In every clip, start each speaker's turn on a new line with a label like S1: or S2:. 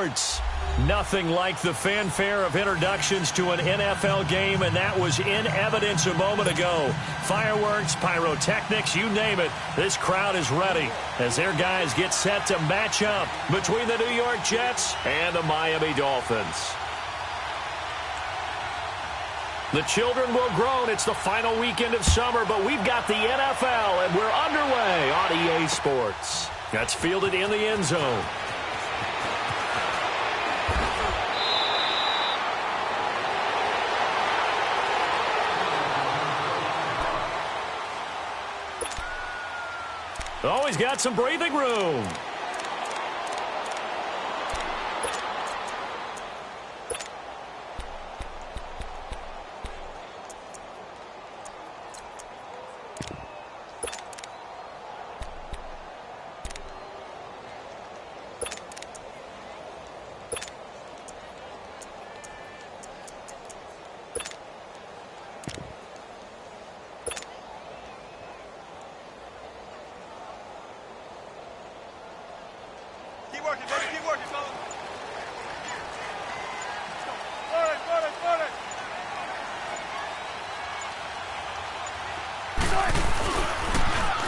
S1: sports. Nothing like the fanfare of introductions to an NFL game, and that was in evidence a moment ago. Fireworks, pyrotechnics, you name it. This crowd is ready as their guys get set to match up between the New York Jets and the Miami Dolphins. The children will groan. It's the final weekend of summer, but we've got the NFL, and we're underway on EA Sports. That's fielded in the end zone. Oh, he's got some breathing room.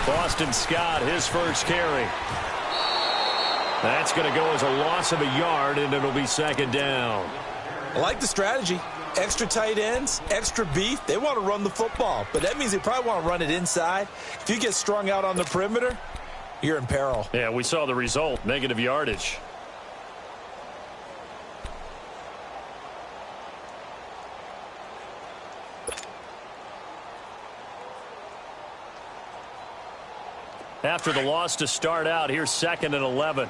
S1: Boston Scott, his first carry. That's going to go as a loss of a yard, and it'll be second down.
S2: I like the strategy. Extra tight ends, extra beef. They want to run the football, but that means they probably want to run it inside. If you get strung out on the perimeter, you're in peril.
S1: Yeah, we saw the result, negative yardage. After the loss to start out, here's 2nd and 11.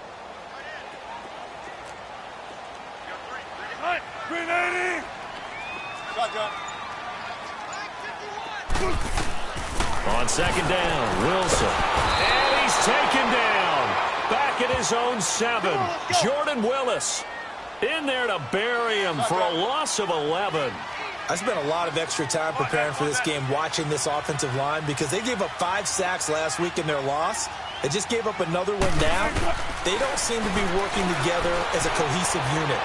S1: On second down, Wilson. And he's taken down. Back at his own 7. Jordan Willis in there to bury him for a loss of 11.
S2: I spent a lot of extra time preparing for this game, watching this offensive line, because they gave up 5 sacks last week in their loss. They just gave up another one now. They don't seem to be working together as a cohesive unit.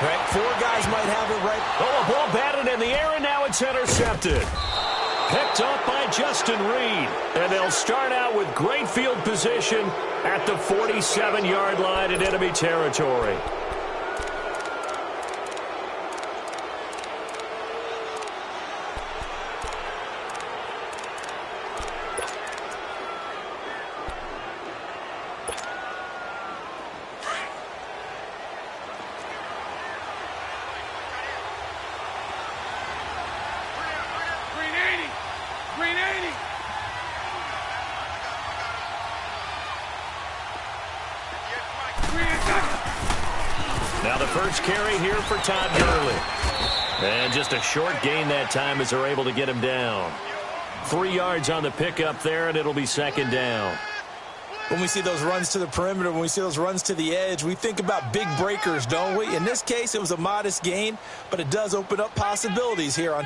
S2: Right? 4 guys might have it right.
S1: Oh, a ball batted in the air, and now it's intercepted. Picked up by Justin Reed. And they'll start out with great field position at the 47-yard line in enemy territory. Now the first carry here for Todd Gurley. And just a short gain that time as they're able to get him down. 3 yards on the pickup there, and it'll be second down.
S2: When we see those runs to the perimeter, when we see those runs to the edge, we think about big breakers, don't we? In this case, it was a modest gain, but it does open up possibilities here on.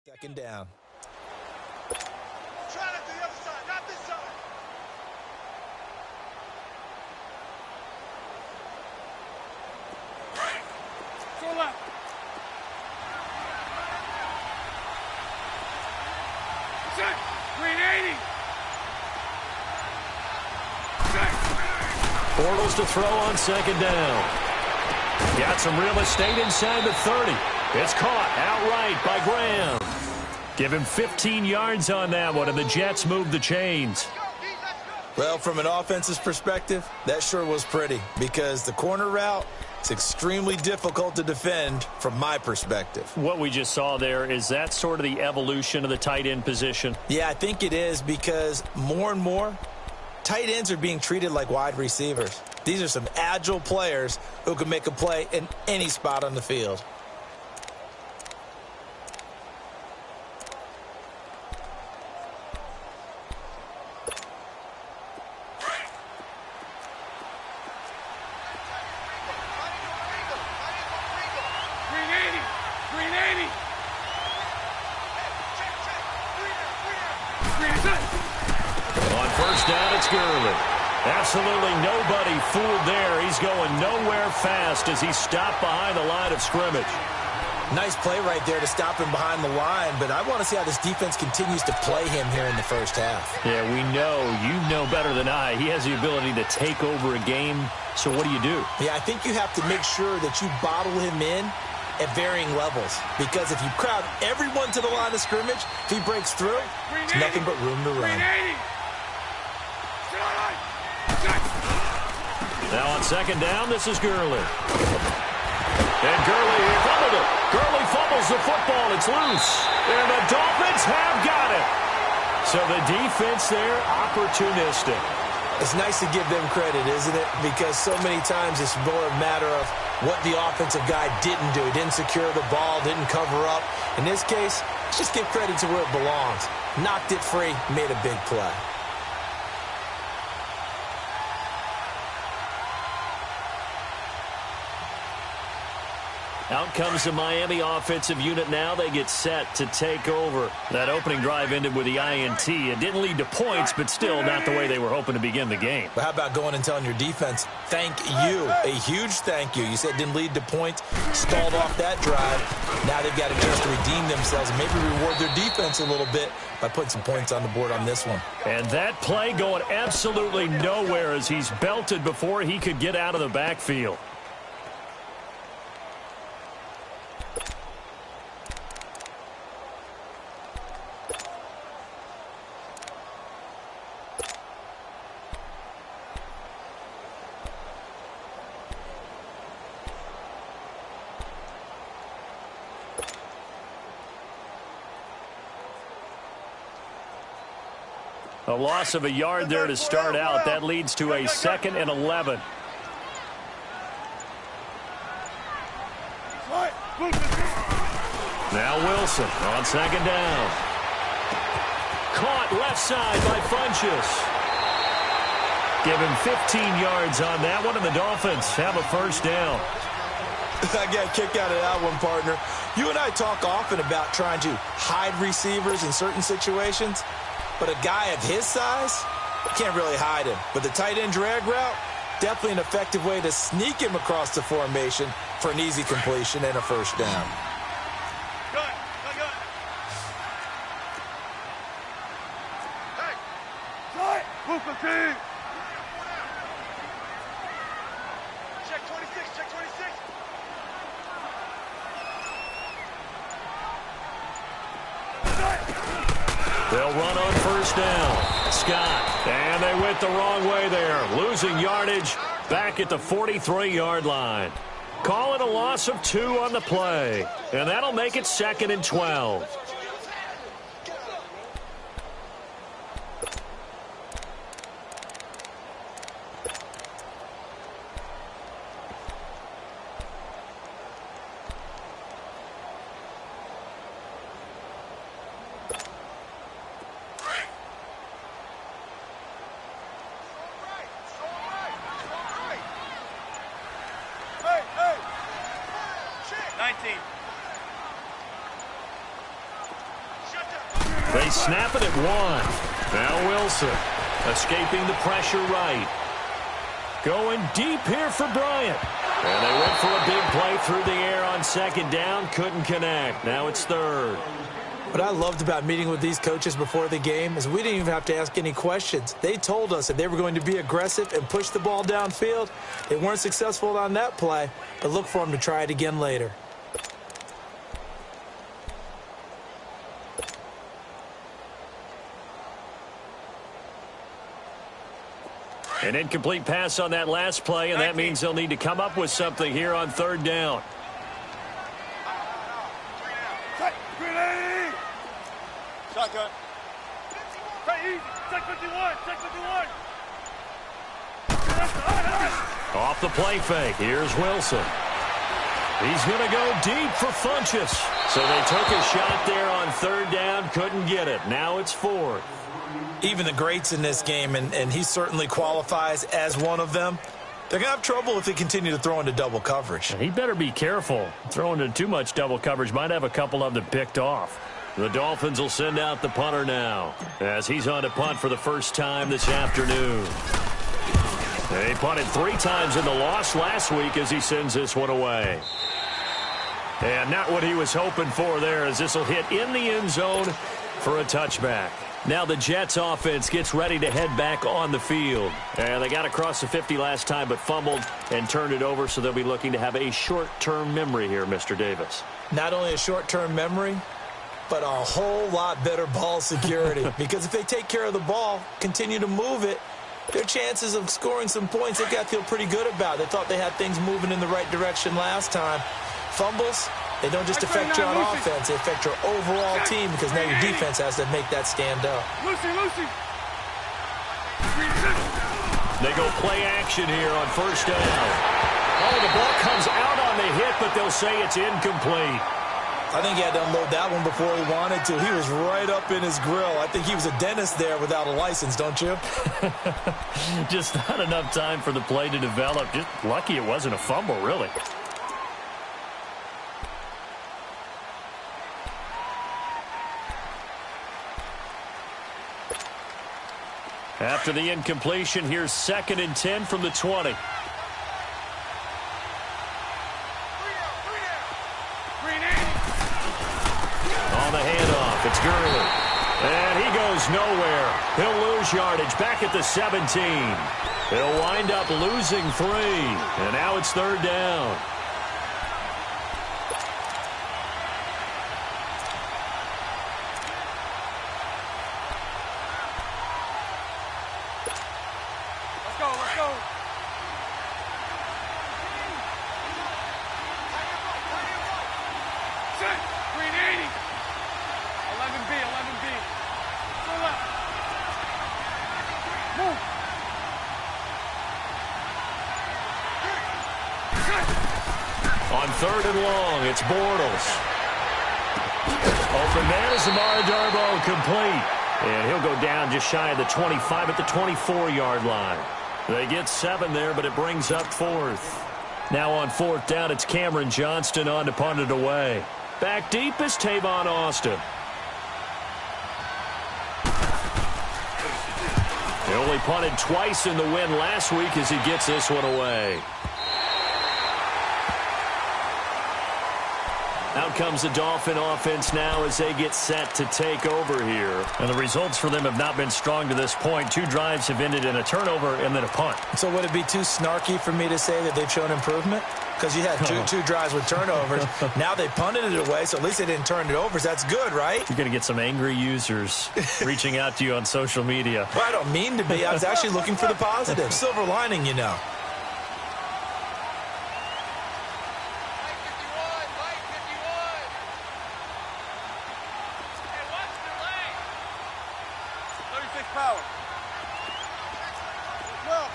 S2: Second down.
S3: Try it to the other side, not this side. Right. Go left. Set. 380. Set.
S1: Bortles to throw on second down. Got some real estate inside the 30. It's caught outright by Graham. Give him 15 yards on that one, and the Jets move the chains.
S2: Well, from an offensive perspective, that sure was pretty because the corner route is extremely difficult to defend from my perspective.
S1: What we just saw there, is that sort of the evolution of the tight end position?
S2: Yeah, I think it is because more and more, tight ends are being treated like wide receivers. These are some agile players who can make a play in any spot on the field.
S1: On first down, it's Gurley. Absolutely nobody fooled there. He's going nowhere fast as he's stopped behind the line of scrimmage.
S2: Nice play right there to stop him behind the line, but I want to see how this defense continues to play him here in the first half.
S1: Yeah, we know. You know better than I. He has the ability to take over a game, so what do you do?
S2: Yeah, I think you have to make sure that you bottle him in at varying levels, because if you crowd everyone to the line of scrimmage, if he breaks through, it's nothing but room to run.
S1: Now on second down, this is Gurley. And Gurley fumbled it. Gurley fumbles the football. It's loose. And the Dolphins have got it. So the defense there, opportunistic.
S2: It's nice to give them credit, isn't it? Because so many times it's more a matter of what the offensive guy didn't do. He didn't secure the ball, didn't cover up. In this case, let's just give credit to where it belongs. Knocked it free, made a big play.
S1: Out comes the Miami offensive unit now. They get set to take over. That opening drive ended with the INT. It didn't lead to points, but still not the way they were hoping to begin the game.
S2: But how about going and telling your defense, thank you, a huge thank you. You said it didn't lead to points, stalled off that drive. Now they've got a chance to redeem themselves and maybe reward their defense a little bit by putting some points on the board on this one.
S1: And that play going absolutely nowhere as he's belted before he could get out of the backfield. A loss of a yard there to start out. That leads to a 2nd and 11. Now Wilson on second down. Caught left side by Funchess. Give him 15 yards on that one, and the Dolphins have a first down.
S2: I got a kick out of that one, partner. You and I talk often about trying to hide receivers in certain situations. But a guy of his size, can't really hide him. But the tight end drag route, definitely an effective way to sneak him across the formation for an easy completion and a first down.
S3: Check 26, check 26.
S1: They'll run on first down. Scott. And they went the wrong way there. Losing yardage back at the 43-yard line. Call it a loss of 2 on the play. And that'll make it 2nd and 12. They snap it at 1. Now Wilson escaping the pressure right. Going deep here for Bryant. And they went for a big play through the air on second down. Couldn't connect. Now it's 3rd.
S2: What I loved about meeting with these coaches before the game is we didn't even have to ask any questions. They told us that they were going to be aggressive and push the ball downfield. They weren't successful on that play, but look for them to try it again later.
S1: An incomplete pass on that last play, and that means they'll need to come up with something here on third down.
S3: Shotgun. Check 51. Check 51.
S1: Off the play fake. Here's Wilson. He's going to go deep for Funchess. So they took a shot there on third down, couldn't get it. Now it's fourth.
S2: Even the greats in this game, and he certainly qualifies as one of them, they're going to have trouble if they continue to throw into double coverage.
S1: He better be careful. Throwing into too much double coverage might have a couple of them picked off. The Dolphins will send out the punter now as he's on to punt for the first time this afternoon. They punted 3 times in the loss last week as he sends this one away. And not what he was hoping for there, as this will hit in the end zone for a touchback. Now the Jets offense gets ready to head back on the field. And they got across the 50 last time but fumbled and turned it over, so they'll be looking to have a short-term memory here, Mr. Davis.
S2: Not only a short-term memory, but a whole lot better ball security. Because if they take care of the ball, continue to move it, their chances of scoring some points, they've got to feel pretty good about. They thought they had things moving in the right direction last time. Fumbles, they don't just affect you on offense, they affect your overall team, because now your defense has to make that stand up.
S3: Lucy.
S1: They go play action here on first down. Oh, the ball comes out on the hit, but they'll say it's incomplete.
S2: I think he had to unload that one before he wanted to. He was right up in his grill. I think he was a dentist there without a license, don't you?
S1: Just not enough time for the play to develop. Just lucky it wasn't a fumble, really. After the incompletion, here's 2nd and 10 from the 20. On the handoff, it's Gurley. And he goes nowhere. He'll lose yardage back at the 17. He'll wind up losing 3. And now it's third down.
S3: Let's go. Set. Green 80. 11B. Go left. Move.
S1: On 3rd and long, it's Bortles. Open man is Amara Darboh, complete. And he'll go down just shy of the 25 at the 24-yard line. They get 7 there, but it brings up 4th. Now on 4th down, it's Cameron Johnston on to punt it away. Back deep is Tavon Austin. He only punted twice in the win last week as he gets this one away. Out comes the Dolphin offense now as they get set to take over here. And the results for them have not been strong to this point. 2 drives have ended in a turnover and then a punt.
S2: So would it be too snarky for me to say that they've shown improvement? Because you had two drives with turnovers. Now they punted it away, so at least they didn't turn it over. So that's good, right?
S1: You're going to get some angry users reaching out to you on social media.
S2: Well, I don't mean to be. I was actually looking for the positive. Silver lining, you know.
S3: Power. 12.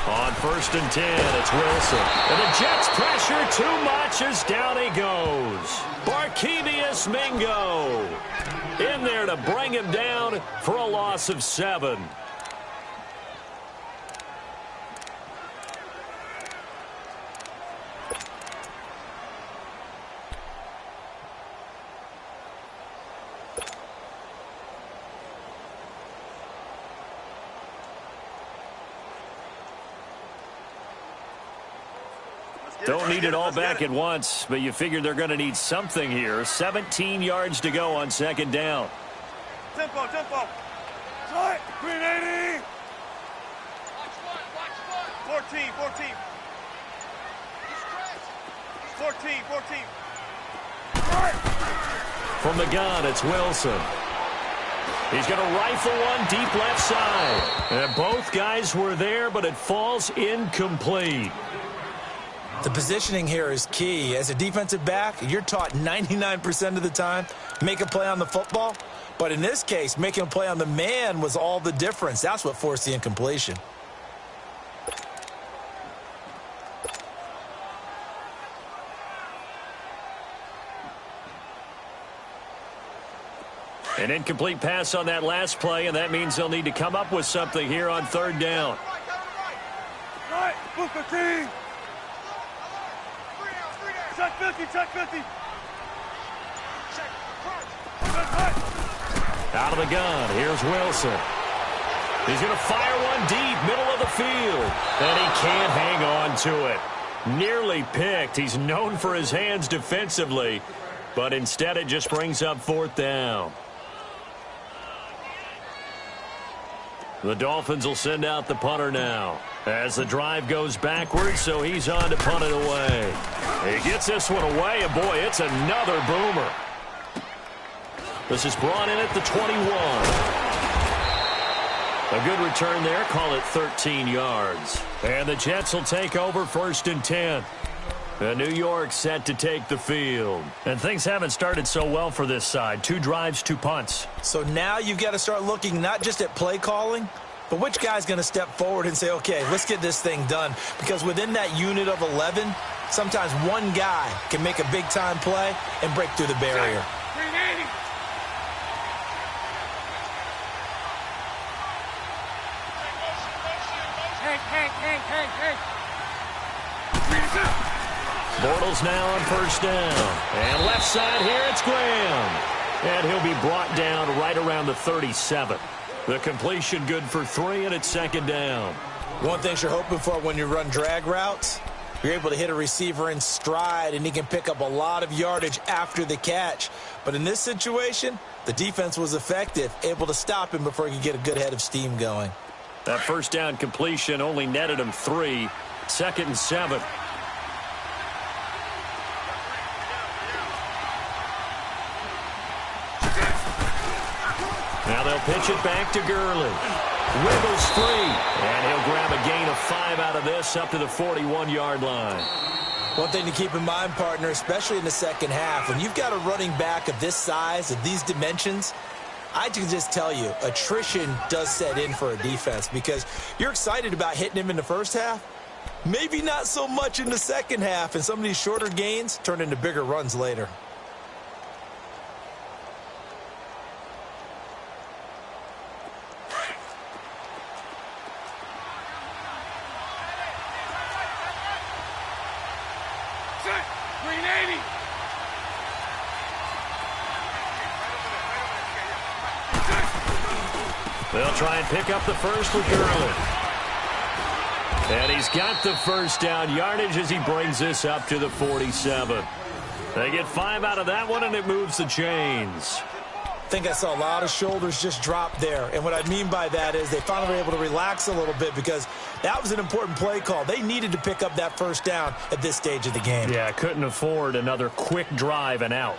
S1: On 1st and 10, it's Wilson. And the Jets pressure too much as down he goes. Barkevious Mingo in there to bring him down for a loss of 7. Don't need it all back at once, but you figure they're going to need something here. 17 yards to go on 2nd down.
S3: Tempo. Slide. Green 80. Watch one. 14. 14.
S1: From the gun, it's Wilson. He's going to rifle one deep left side. And both guys were there, but it falls incomplete.
S2: The positioning here is key. As a defensive back, you're taught 99% of the time, make a play on the football. But in this case, making a play on the man was all the difference. That's what forced the incompletion.
S1: An incomplete pass on that last play, and that means they'll need to come up with something here on third down.
S3: Right, move 15. Check 50, check 50.
S1: Out of the gun, here's Wilson. He's going to fire one deep, middle of the field, and he can't hang on to it. Nearly picked. He's known for his hands defensively, but instead it just brings up fourth down. The Dolphins will send out the punter now as the drive goes backwards, so he's on to punt it away. He gets this one away, and boy, it's another boomer. This is brought in at the 21. A good return there, call it 13 yards. And the Jets will take over 1st and 10. And New York set to take the field. And things haven't started so well for this side. 2 drives, 2 punts.
S2: So now you've got to start looking not just at play calling, but which guy's going to step forward and say, okay, let's get this thing done. Because within that unit of 11, sometimes one guy can make a big-time play and break through the barrier.
S1: Bortles now on 1st down. And left side here, it's Graham. And he'll be brought down right around the 37. The completion good for 3, and it's 2nd down.
S2: One thing you're hoping for when you run drag routes, you're able to hit a receiver in stride, and he can pick up a lot of yardage after the catch. But in this situation, the defense was effective, able to stop him before he could get a good head of steam going.
S1: That 1st down completion only netted him 3. 2nd and 7. Now they'll pitch it back to Gurley. Wiggles free, and he'll grab a gain of 5 out of this up to the 41-yard line.
S2: One thing to keep in mind, partner, especially in the second half, when you've got a running back of this size, of these dimensions, I can just tell you, attrition does set in for a defense because you're excited about hitting him in the first half, maybe not so much in the second half, and some of these shorter gains turn into bigger runs later.
S1: They'll try and pick up the first with Gurley. And he's got the 1st down yardage as he brings this up to the 47. They get 5 out of that one, and it moves the chains.
S2: I think I saw a lot of shoulders just drop there. And what I mean by that is they finally were able to relax a little bit because that was an important play call. They needed to pick up that 1st down at this stage of the game.
S1: Yeah, couldn't afford another quick drive and out.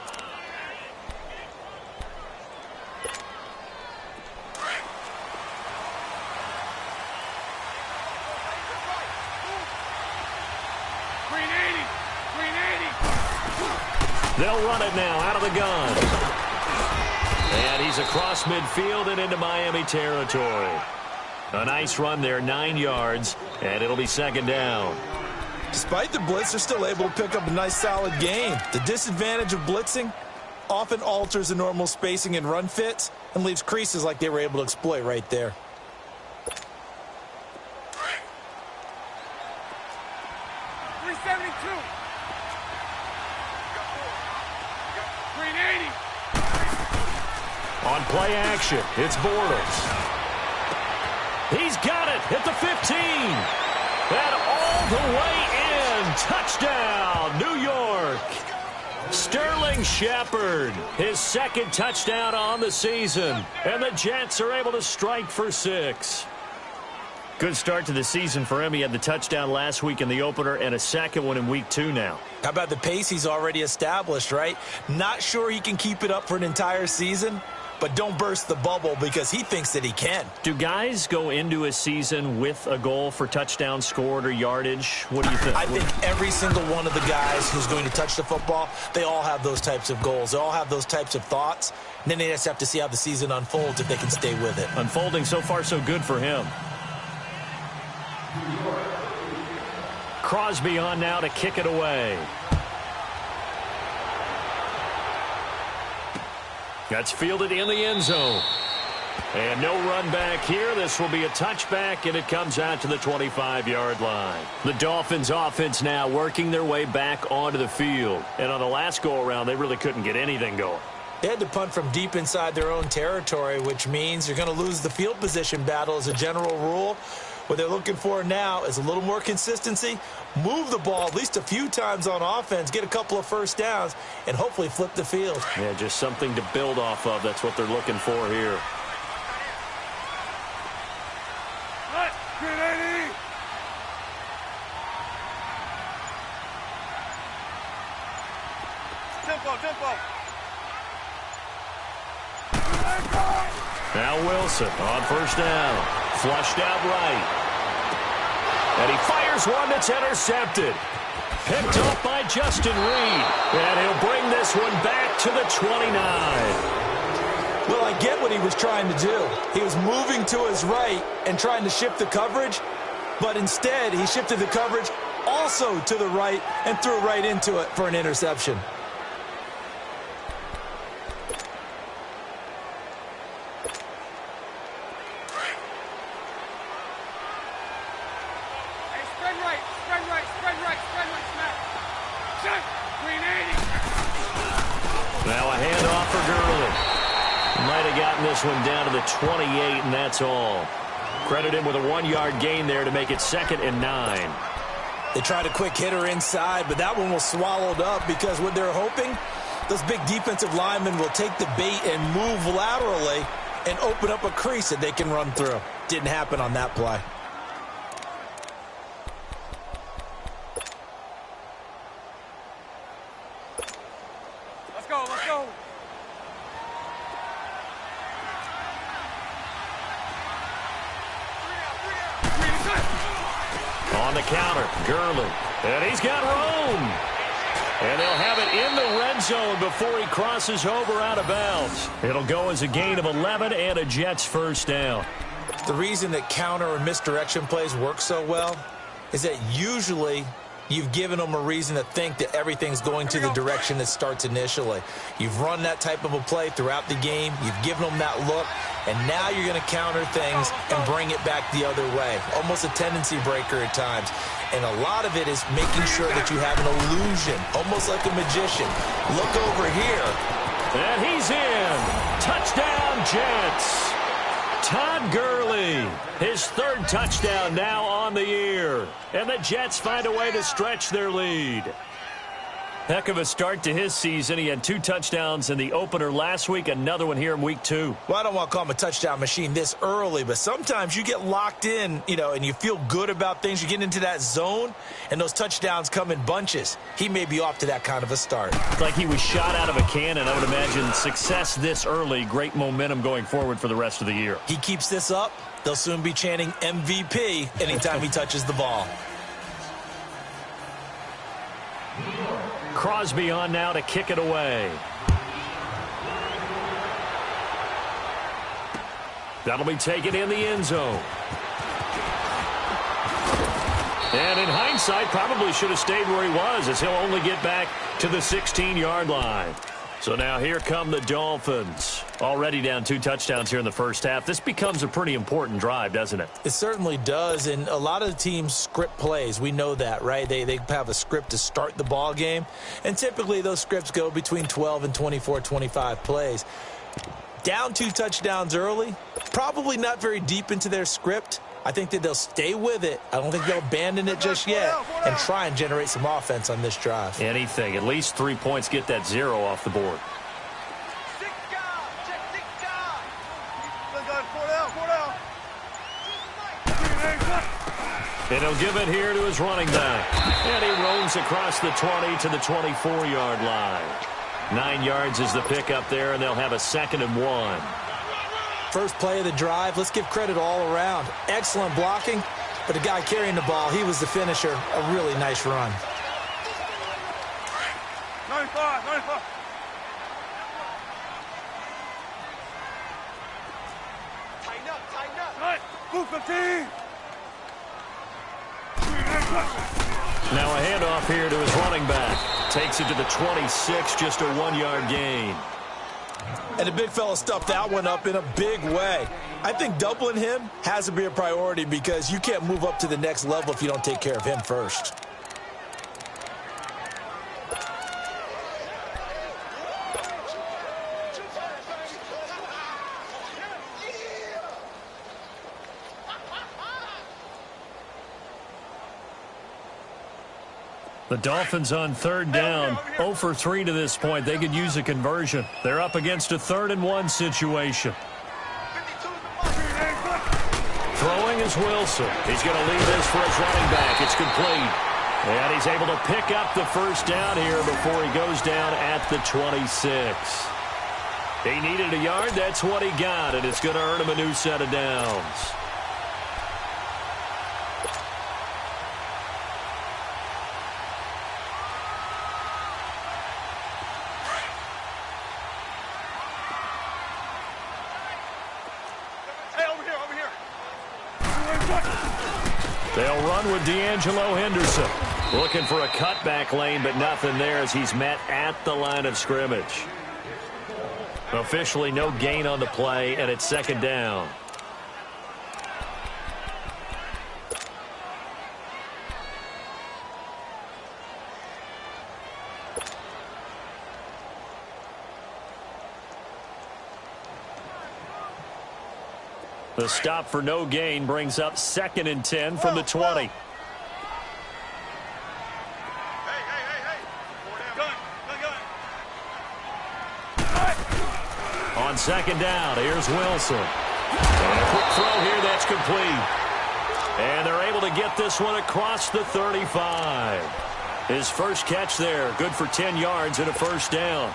S1: They'll run it now out of the gun. And he's across midfield and into Miami territory. A nice run there, 9 yards, and it'll be 2nd down.
S2: Despite the blitz, they're still able to pick up a nice, solid gain. The disadvantage of blitzing often alters the normal spacing and run fits and leaves creases like they were able to exploit right there.
S1: On play action, it's Bortles. He's got it at the 15. And all the way in. Touchdown, New York. Sterling Shepard, his 2nd touchdown on the season. And the Jets are able to strike for 6. Good start to the season for him. He had the touchdown last week in the opener and a 2nd one in week 2 now.
S2: How about the pace he's already established, right? Not sure he can keep it up for an entire season, but don't burst the bubble because he thinks that he can.
S1: Do guys go into a season with a goal for touchdown scored or yardage? What do you think?
S2: I think every single one of the guys who's going to touch the football, they all have those types of goals. They all have those types of thoughts. And then they just have to see how the season unfolds if they can stay with it.
S1: Unfolding so far so good for him. Crosby on now to kick it away. That's fielded in the end zone. And no run back here. This will be a touchback, and it comes out to the 25-yard line. The Dolphins offense now working their way back onto the field. And on the last go-around, they really couldn't get anything going.
S2: They had to punt from deep inside their own territory, which means you're going to lose the field position battle as a general rule. What they're looking for now is a little more consistency, move the ball at least a few times on offense, get a couple of first downs, and hopefully flip the field.
S1: Yeah, just something to build off of. That's what they're looking for here.
S3: Tempo.
S1: Now Wilson on first down. Flushed out right. And he fires one that's intercepted. Picked up by Justin Reed. And he'll bring this one back to the 29.
S2: Well, I get what he was trying to do. He was moving to his right and trying to shift the coverage. But instead, he shifted the coverage also to the right and threw right into it for an interception.
S1: Now a handoff for Gurley. Might have gotten this one down to the 28, and that's all. Credit him with a 1-yard gain there to make it 2nd and 9.
S2: They tried a quick hitter inside, but that one was swallowed up because what they're hoping, those big defensive linemen will take the bait and move laterally and open up a crease that they can run through. Didn't happen on that play.
S3: Let's go.
S1: On the counter, Gurley. And he's got room. And they'll have it in the red zone before he crosses over out of bounds. It'll go as a gain of 11 and a Jets first down.
S2: The reason that counter or misdirection plays work so well is that usually you've given them a reason to think that everything's going to the direction it starts initially. You've run that type of a play throughout the game. You've given them that look. And now you're going to counter things and bring it back the other way. Almost a tendency breaker at times. And a lot of it is making sure that you have an illusion, almost like a magician. Look over here.
S1: And he's in. Touchdown, Jets. Todd Gurley, his 3rd touchdown now on the year. And the Jets find a way to stretch their lead. Heck of a start to his season. He had 2 touchdowns in the opener last week, another one here in week 2.
S2: Well, I don't want to call him a touchdown machine this early, but sometimes you get locked in, and you feel good about things. You get into that zone, and those touchdowns come in bunches. He may be off to that kind of a start.
S1: Like he was shot out of a cannon. I would imagine success this early, great momentum going forward for the rest of the year.
S2: He keeps this up, they'll soon be chanting MVP anytime he touches the ball.
S1: Crosby on now to kick it away. That'll be taken in the end zone. And in hindsight, probably should have stayed where he was, as he'll only get back to the 16-yard line. So now here come the Dolphins. Already down 2 touchdowns here in the first half. This becomes a pretty important drive, doesn't it?
S2: It certainly does, and a lot of the teams script plays. We know that, right? They have a script to start the ball game, and typically those scripts go between 12 and 24, 25 plays. Down 2 touchdowns early, probably not very deep into their script. I think that they'll stay with it. I don't think they'll abandon it just yet and try and generate some offense on this drive.
S1: Anything. At least 3 points, get that 0 off the board. And he'll give it here to his running back. And he roams across the 20 to the 24-yard line. 9 yards is the pickup there, and they'll have a 2nd and 1.
S2: First play of the drive, let's give credit all around. Excellent blocking, but the guy carrying the ball, he was the finisher. A really nice run.
S3: 95, 95. Tighten up. Right, move 15.
S1: Now a handoff here to his running back. Takes it to the 26, just a 1-yard gain.
S2: And the big fella stuffed that one up in a big way. I think doubling him has to be a priority because you can't move up to the next level if you don't take care of him first.
S1: The Dolphins on 3rd down, 0 for 3 to this point. They could use a conversion. They're up against a 3rd and 1 situation. Throwing is Wilson. He's going to leave this for his running back. It's complete. And he's able to pick up the first down here before he goes down at the 26. He needed a yard. That's what he got, and it's going to earn him a new set of downs. They'll run with D'Angelo Henderson. Looking for a cutback lane, but nothing there as he's met at the line of scrimmage. Officially no gain on the play, and it's 2nd down. The stop for no gain brings up 2nd and 10 from the 20. On 2nd down, here's Wilson. And a quick throw here, that's complete. And they're able to get this one across the 35. His first catch there, good for 10 yards and a first down.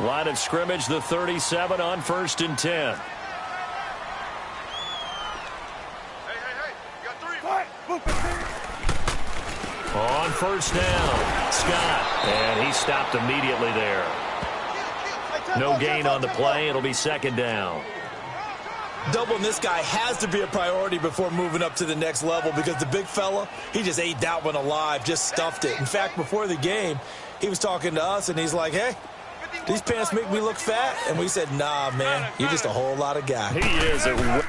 S1: Line of scrimmage, the 37 on 1st and 10. On 1st down, Scott, and he stopped immediately there. No gain on the play. It'll be 2nd down.
S2: Doubling this guy has to be a priority before moving up to the next level because the big fella, he just ate that one alive, just stuffed it. In fact, before the game, he was talking to us, and he's like, hey, these pants make me look fat. And we said, nah, man, you're just a whole lot of guy.
S1: He is a...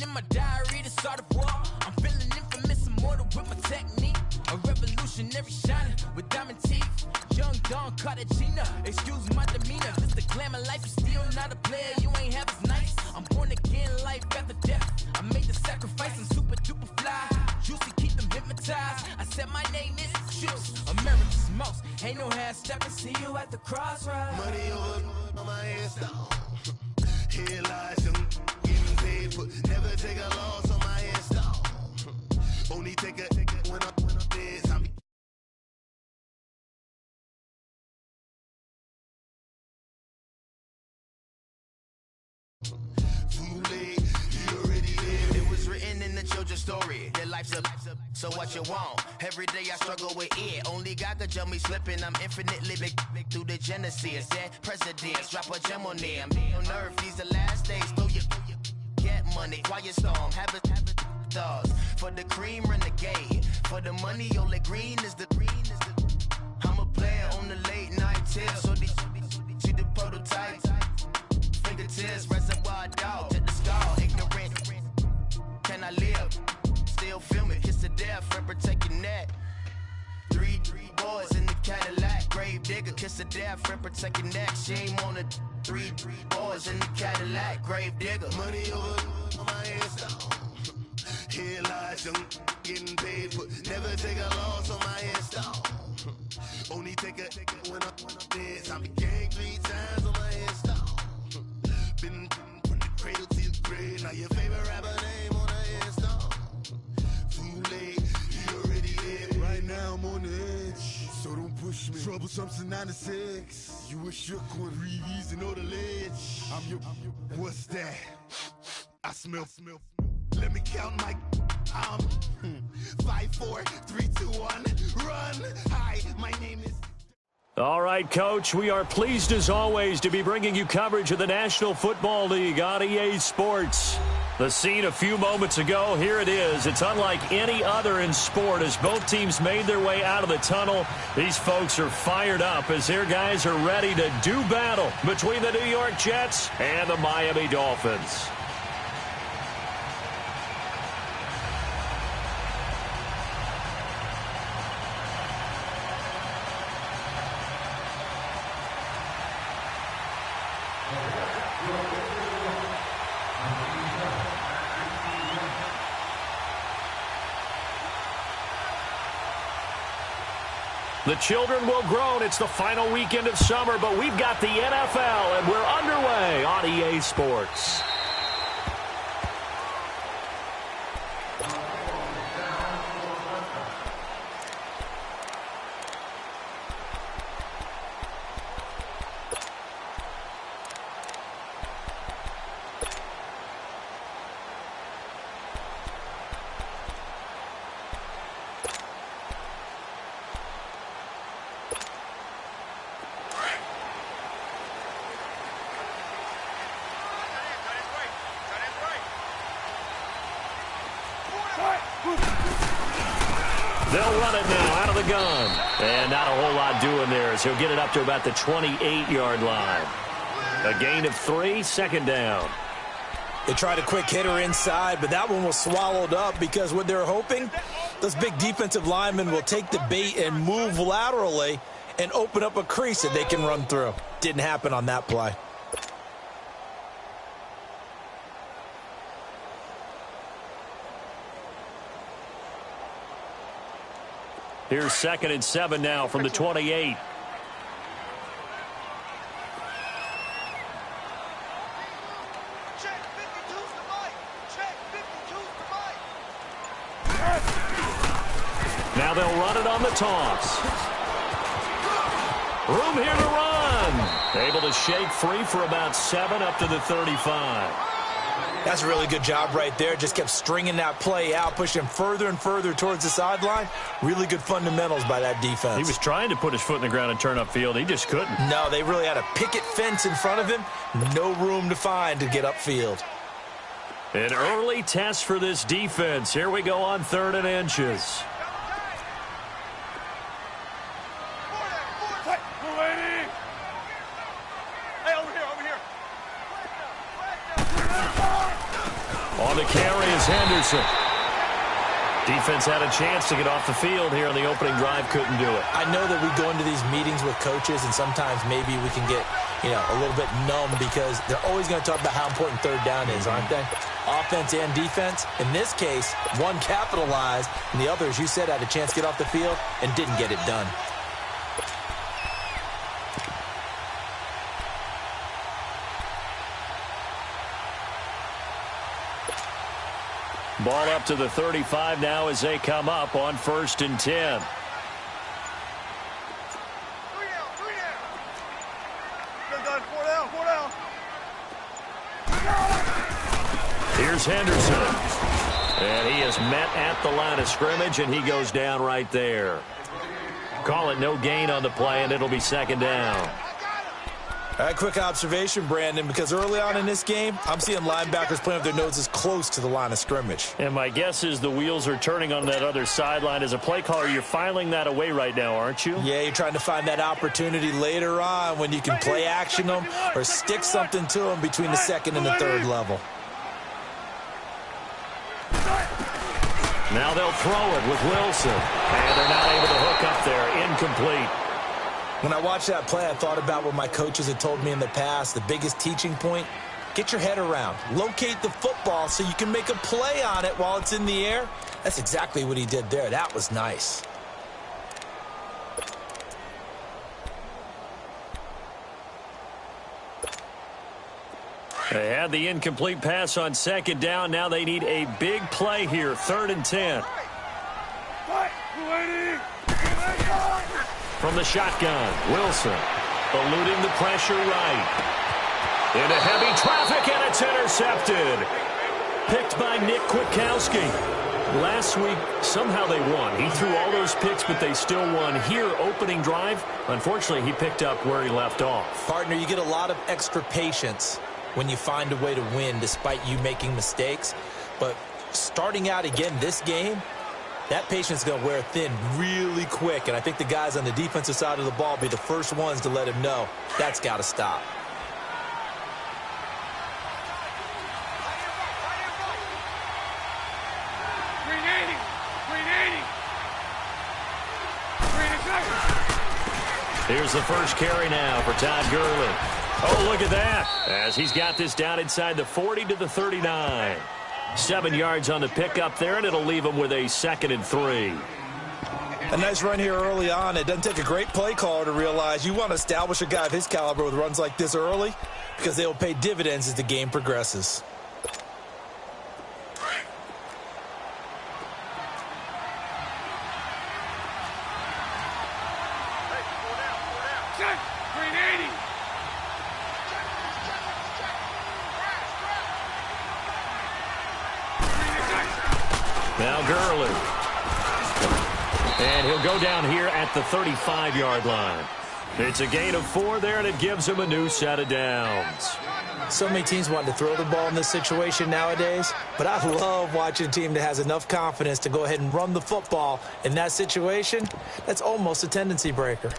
S4: In my diary to start a war, I'm feeling infamous, immortal with my technique. A revolutionary shining with diamond teeth. Young Don Cartagena, excuse my demeanor. This the glamour life, you still not a player. You ain't half as nice. I'm born again, life after death. I made the sacrifice and super duper fly. Juicy, keep them hypnotized. I said my name is Juice. America's most. Ain't no half stepping. See you at the crossroads.
S5: Money over on my headstone. Here lies young, getting paid for. Never take a loss on my headstone. Only take a when I'm dead. Too late, you already there.
S6: It was written in the children's story. Their life's a so what you want. Every day I struggle with it. Only God could jump me slipping. I'm infinitely big through the genesis. Dead presidents, drop a gem on them. On earth, these the last days. Throw your get money, quiet storm. Have it stars. For the cream, renegade. For the money, only green is the I'm a player on the late night tip. So these see the prototype. Fingertips, reservoir dog to the skull. Ignorant. Can I live? Still film it. Kiss to death and protect your neck. Three boys in the Cadillac. Grave digger. Kiss to death and protect your neck. Shame on the three boys in the Cadillac. Grave digger.
S5: Money over on my headstone. Here lies young, getting paid for. Never take a loss on my headstone. Only take a when I'm dead. I became 3 times on my headstone. Been from the cradle to the grave. Now your favorite rapper name on the headstone. Too late, you already there. Right now I'm on the edge, so don't push me. Troublesome to 96. You a shook one, breathe and know the ledge. I'm your. What's that? I smell. Let me count my. 5, 4, 3, 2, 1. Run. Hi, my name is.
S1: All right, Coach, we are pleased as always to be bringing you coverage of the National Football League on EA Sports. The scene a few moments ago, here it is. It's unlike any other in sport as both teams made their way out of the tunnel. These folks are fired up as their guys are ready to do battle between the New York Jets and the Miami Dolphins. The children will groan. It's the final weekend of summer, but we've got the NFL, and we're underway on EA Sports. They'll run it now out of the gun. And not a whole lot doing there as he'll get it up to about the 28-yard line. A gain of 3, second down.
S2: They tried a quick hitter inside, but that one was swallowed up because what they're hoping, those big defensive linemen will take the bait and move laterally and open up a crease that they can run through. Didn't happen on that play.
S1: Here's 2nd and 7 now from the 28. Now they'll run it on the toss. Room here to run. Able to shake free for about 7 up to the 35.
S2: That's a really good job right there. Just kept stringing that play out, pushing further and further towards the sideline. Really good fundamentals by that defense.
S1: He was trying to put his foot in the ground and turn upfield. He just couldn't.
S2: No, they really had a picket fence in front of him. No room to find to get upfield.
S1: An early test for this defense. Here we go on 3rd and inches. On the carry is Henderson. Defense had a chance to get off the field here on the opening drive, couldn't do it.
S2: I know that we go into these meetings with coaches, and sometimes maybe we can get, a little bit numb because they're always going to talk about how important third down is, aren't they? Offense and defense. In this case, one capitalized, and the other, as you said, had a chance to get off the field and didn't get it done.
S1: Ball up to the 35 now as they come up on 1st and 10. Here's Henderson. And he is met at the line of scrimmage, and he goes down right there. Call it no gain on the play, and it'll be 2nd down.
S2: All right, quick observation, Brandon, because early on in this game, I'm seeing linebackers playing with their noses close to the line of scrimmage.
S1: And my guess is the wheels are turning on that other sideline. As a play caller, you're filing that away right now, aren't you?
S2: Yeah, you're trying to find that opportunity later on when you can play action them or stick something to them between the 2nd and the 3rd level.
S1: Now they'll throw it with Wilson. And they're not able to hook up there. Incomplete.
S2: When I watched that play, I thought about what my coaches had told me in the past. The biggest teaching point, get your head around. Locate the football so you can make a play on it while it's in the air. That's exactly what he did there. That was nice.
S1: They had the incomplete pass on 2nd down. Now they need a big play here. 3rd and 10. From the shotgun, Wilson eluding the pressure right. Into heavy traffic, and it's intercepted. Picked by Nick Kwiatkowski. Last week, somehow they won. He threw all those picks, but they still won. Here, opening drive, unfortunately, he picked up where he left off.
S2: Partner, you get a lot of extra patience when you find a way to win despite you making mistakes. But starting out again this game, that patience is going to wear thin really quick, and I think the guys on the defensive side of the ball will be the first ones to let him know that's got to stop.
S1: Here's the first carry now for Todd Gurley. Oh, look at that, as he's got this down inside the 40 to the 39. 7 yards on the pickup there, and it'll leave him with a 2nd and 3.
S2: A nice run here early on. It doesn't take a great play caller to realize you want to establish a guy of his caliber with runs like this early because they will pay dividends as the game progresses.
S1: Now Gurley. And he'll go down here at the 35-yard line. It's a gain of 4 there, and it gives him a new set of downs.
S2: So many teams want to throw the ball in this situation nowadays, but I love watching a team that has enough confidence to go ahead and run the football. In that situation, that's almost a tendency breaker.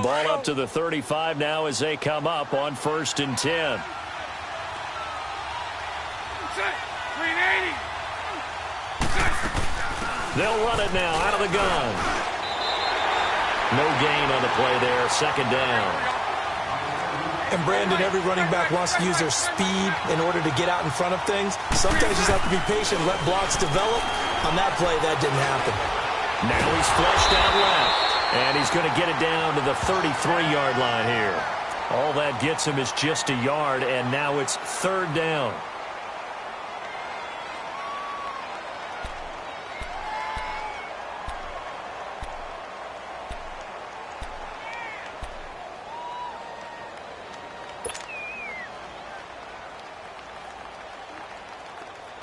S1: Ball up to the 35 now as they come up on 1st and 10. They'll run it now out of the gun. No gain on the play there. 2nd down.
S2: And Brandon, every running back wants to use their speed in order to get out in front of things. Sometimes you just have to be patient, let blocks develop. On that play, that didn't happen.
S1: Now he's flushed out left. And he's going to get it down to the 33-yard line here. All that gets him is just a yard, and now it's 3rd down.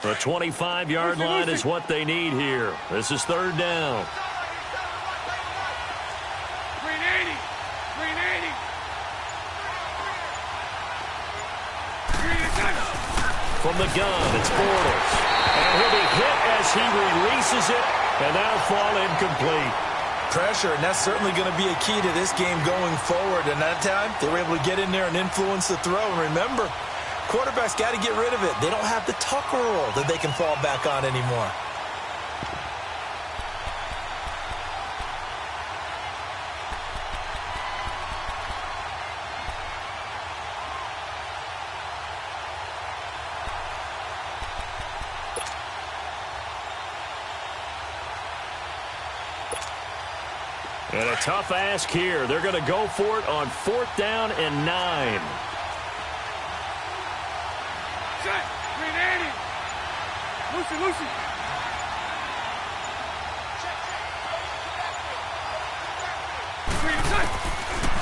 S1: The 25-yard line is what they need here. This is 3rd down. From the gun, it's Bortles. And he'll be hit as he releases it, and that'll fall incomplete.
S2: pressure, and that's certainly going to be a key to this game going forward. And that time, they were able to get in there and influence the throw. And remember, quarterbacks got to get rid of it. They don't have the Tucker rule that they can fall back on anymore.
S1: And a tough ask here. They're going to go for it on 4th down and 9.
S3: Check. Green 80. Lucy. Green, check.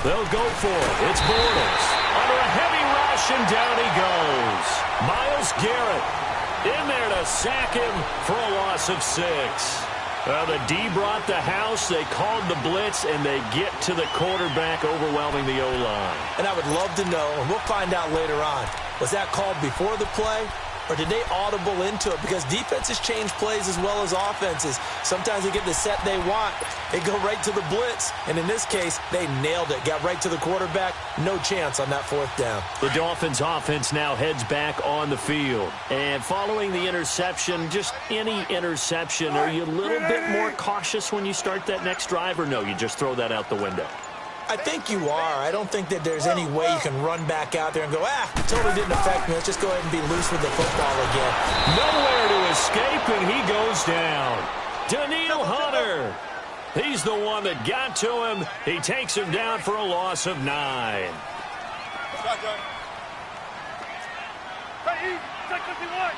S1: They'll go for it. It's Bortles. Under a heavy rush, and down he goes. Myles Garrett in there to sack him for a loss of 6. The D brought the house. They called the blitz, and they get to the quarterback, overwhelming the O-line.
S2: And I would love to know, and we'll find out later on, was that called before the play, or did they audible into it? Because defenses change plays as well as offenses. Sometimes they get the set they want. They go right to the blitz, and in this case, they nailed it. Got right to the quarterback. No chance on that 4th down.
S1: The Dolphins' offense now heads back on the field. And following the interception, just any interception, are you a little bit more cautious when you start that next drive, or no, you just throw that out the window?
S2: I think you are. I don't think that there's any way you can run back out there and go, totally didn't affect me. Let's just go ahead and be loose with the football again.
S1: Nowhere to escape, and he goes down. Danielle Hunter. He's the one that got to him. He takes him down for a loss of 9.
S3: Shotgun. Hey, take 51.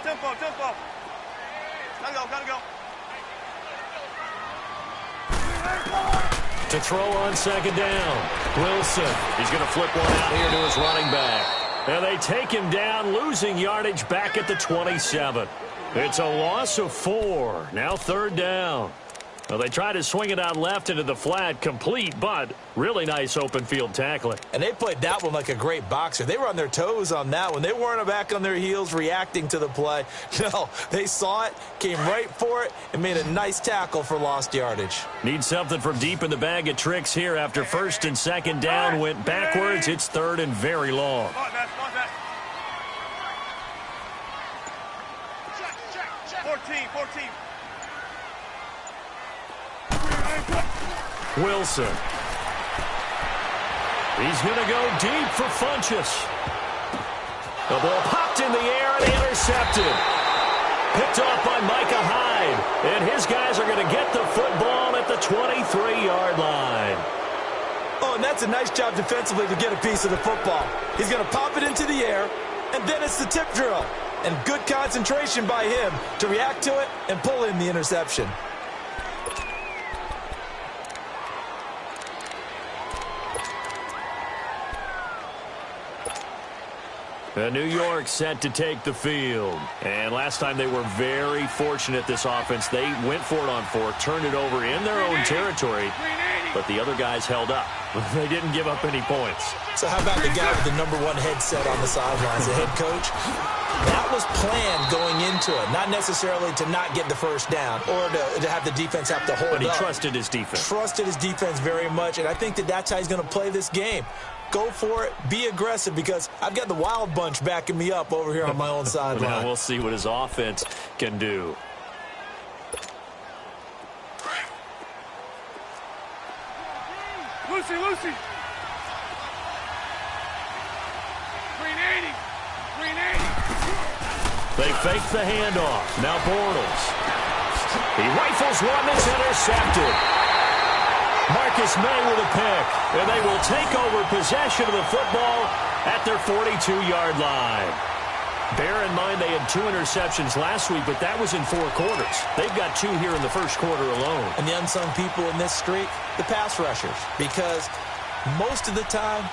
S3: Tempo. Gotta go.
S1: To throw on 2nd down. Wilson. He's going to flip one out here to his running back. And they take him down, losing yardage back at the 27. It's a loss of 4. Now 3rd down. Well, they try to swing it out left into the flat, complete, but really nice open field tackling.
S2: And they played that one like a great boxer. They were on their toes on that one. They weren't back on their heels reacting to the play. No, they saw it, came right for it, and made a nice tackle for lost yardage.
S1: Need something from deep in the bag of tricks here after 1st and 2nd down. Went backwards. It's 3rd and very long.
S3: Check. 14.
S1: Wilson. He's going to go deep for Funchess. The ball popped in the air and intercepted. Picked off by Micah Hyde. And his guys are going to get the football at the 23-yard line.
S2: Oh, and that's a nice job defensively to get a piece of the football. He's going to pop it into the air, and then it's the tip drill. And good concentration by him to react to it and pull in the interception.
S1: New York set to take the field. And last time they were very fortunate, this offense. They went for it on 4, turned it over in their own territory, but the other guys held up. They didn't give up any points.
S2: So how about the guy with the #1 headset on the sidelines, the head coach? That was planned going into it, not necessarily to not get the 1st down or to have the defense have to hold up.
S1: But he trusted his defense.
S2: Trusted his defense very much, and I think that's how he's going to play this game. Go for it. Be aggressive, because I've got the Wild Bunch backing me up over here on my own sideline.
S1: Now we'll see what his offense can do.
S3: Lucy. Green 80.
S1: They fake the handoff. Now Bortles. He rifles one that's intercepted. Marcus May with a pick, and they will take over possession of the football at their 42-yard line. Bear in mind they had 2 interceptions last week, but that was in 4 quarters. They've got 2 here in the 1st quarter alone.
S2: And the unsung people in this streak, the pass rushers, because most of the time,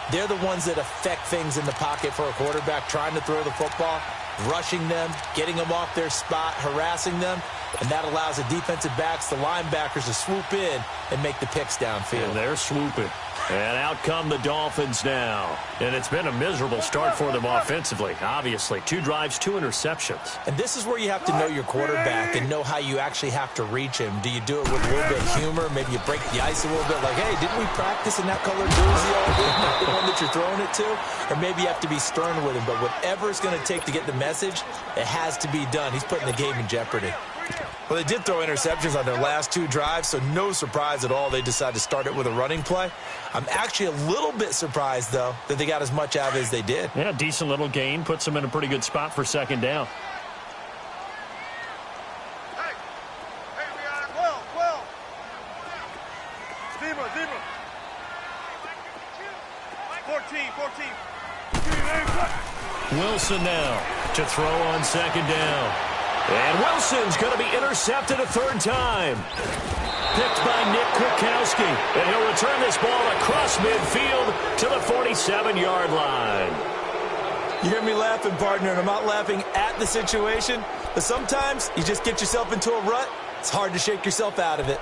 S2: they're the ones that affect things in the pocket for a quarterback, trying to throw the football, rushing them, getting them off their spot, harassing them. And that allows the defensive backs, the linebackers to swoop in and make the picks downfield.
S1: And they're swooping. And out come the Dolphins now. And it's been a miserable start for them offensively, obviously. 2 drives, 2 interceptions.
S2: And this is where you have to know your quarterback and know how you actually have to reach him. Do you do it with a little bit of humor? Maybe you break the ice a little bit like, hey, didn't we practice in that colored jersey all week? Not the one that you're throwing it to? Or maybe you have to be stern with him. But whatever it's going to take to get the message, it has to be done. He's putting the game in jeopardy. Well, they did throw interceptions on their last 2 drives, so no surprise at all they decided to start it with a running play. I'm actually a little bit surprised, though, that they got as much out of it as they did.
S1: Yeah, decent little gain. Puts them in a pretty good spot for second down.
S3: Hey, we are 12. Zebra. 14.
S1: Wilson now to throw on second down. And Wilson's going to be intercepted a 3rd time. Picked by Nick Kwiatkowski. And he'll return this ball across midfield to the 47-yard line.
S2: You hear me laughing, partner, and I'm not laughing at the situation, but sometimes you just get yourself into a rut. It's hard to shake yourself out of it.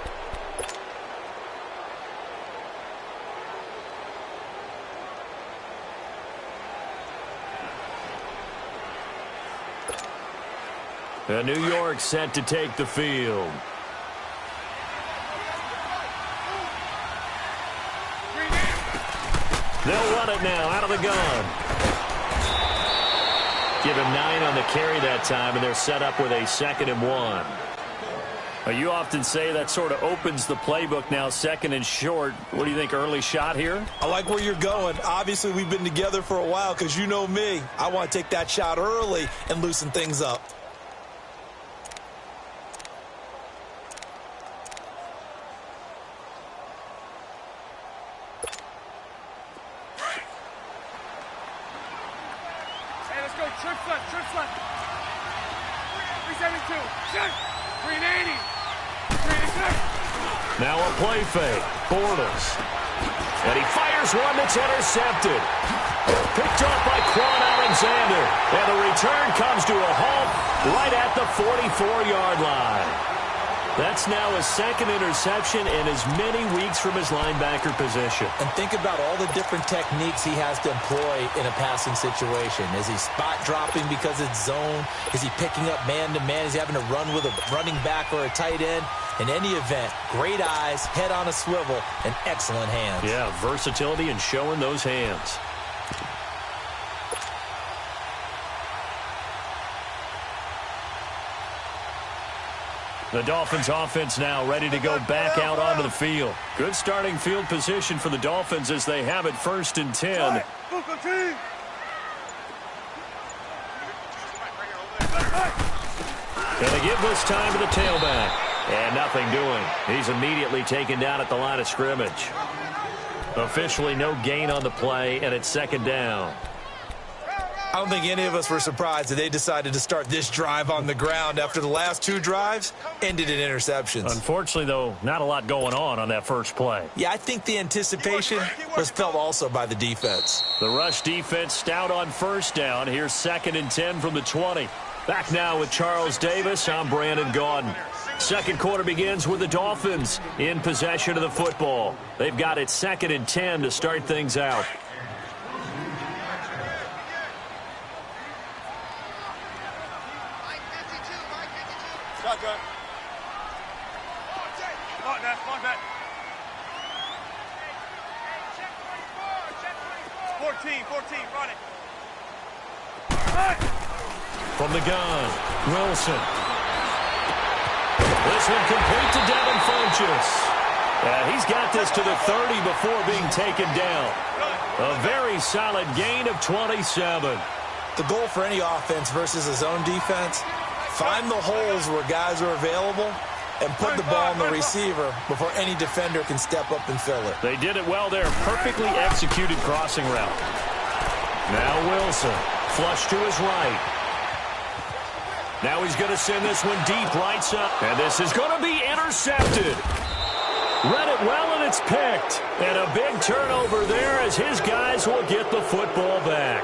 S1: And New York set to take the field. They'll run it now out of the gun. Give him 9 on the carry that time, and they're set up with a 2nd and 1. You often say that sort of opens the playbook now, 2nd and short. What do you think, early shot here?
S2: I like where you're going. Obviously, we've been together for a while because you know me. I want to take that shot early and loosen things up.
S3: Trick front. 372. Shut. 380. 386.
S1: Now a play fake. Bortles. And he fires one that's intercepted. Picked off by Quan Alexander. And the return comes to a halt right at the 44-yard line. That's now his 2nd interception in as many weeks from his linebacker position.
S2: And think about all the different techniques he has to employ in a passing situation. Is he spot dropping because it's zone? Is he picking up man-to-man? Is he having to run with a running back or a tight end? In any event, great eyes, head on a swivel, and excellent hands.
S1: Yeah, versatility and showing those hands. The Dolphins offense now ready to go back out onto the field. Good starting field position for the Dolphins as they have it 1st and 10.
S3: And
S1: they give this time to the tailback. And nothing doing. He's immediately taken down at the line of scrimmage. Officially no gain on the play, and it's 2nd down.
S2: I don't think any of us were surprised that they decided to start this drive on the ground after the last 2 drives ended in interceptions.
S1: Unfortunately, though, not a lot going on that first play.
S2: Yeah, I think the anticipation was felt also by the defense.
S1: The rush defense stout on 1st down. Here's 2nd and 10 from the 20. Back now with Charles Davis. I'm Brandon Gaudin. 2nd quarter begins with the Dolphins in possession of the football. They've got it 2nd and 10 to start things out.
S3: Shotgun. Come on, back. 14, run it.
S1: From the gun, Wilson. This one complete to Devin Funchess. He's got this to the 30 before being taken down. A very solid gain of 27.
S2: The goal for any offense versus a zone defense, find the holes where guys are available and put the ball on the receiver before any defender can step up and fill it.
S1: They did it well there. Perfectly executed crossing route. Now Wilson, flush to his right. Now he's going to send this one deep right side. And this is going to be intercepted. Read it well, and it's picked. And a big turnover there as his guys will get the football back.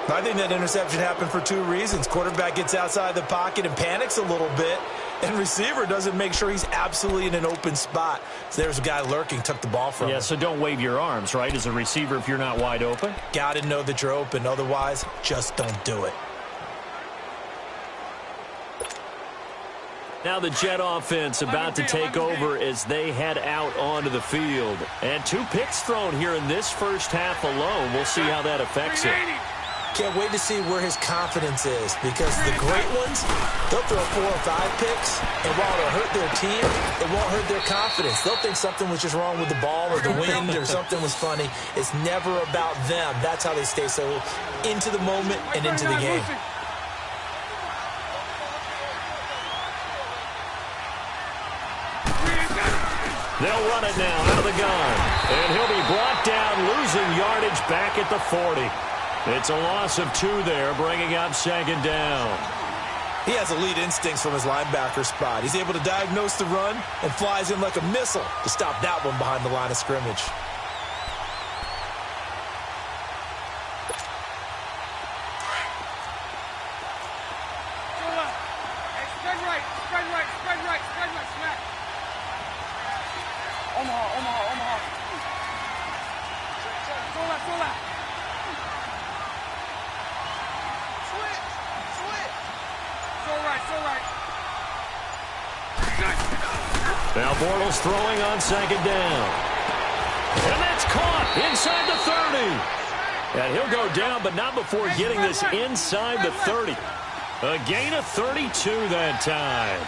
S2: I think that interception happened for two reasons. Quarterback gets outside the pocket and panics a little bit, and receiver doesn't make sure he's absolutely in an open spot. So there's a guy lurking, took the ball from him.
S1: Yeah, so don't wave your arms, right, as a receiver if you're not wide open?
S2: Got to know that you're open. Otherwise, just don't do it.
S1: Now the Jet offense about to take over as they head out onto the field. And 2 picks thrown here in this first half alone. We'll see how that affects it.
S2: Can't wait to see where his confidence is, because the great ones, they'll throw 4 or 5 picks, and while it'll hurt their team, it won't hurt their confidence. They'll think something was just wrong with the ball or the wind or something was funny. It's never about them. That's how they stay so into the moment and into the game.
S1: They'll run it now out of the gun. And he'll be brought down, losing yardage back at the 40. It's a loss of 2 there, bringing up 2nd down.
S2: He has elite instincts from his linebacker spot. He's able to diagnose the run and flies in like a missile to stop that one behind the line of scrimmage.
S1: Now Bortles throwing on 2nd down. And that's caught inside the 30. And he'll go down, but not before getting this inside the 30. A gain of 32 that time.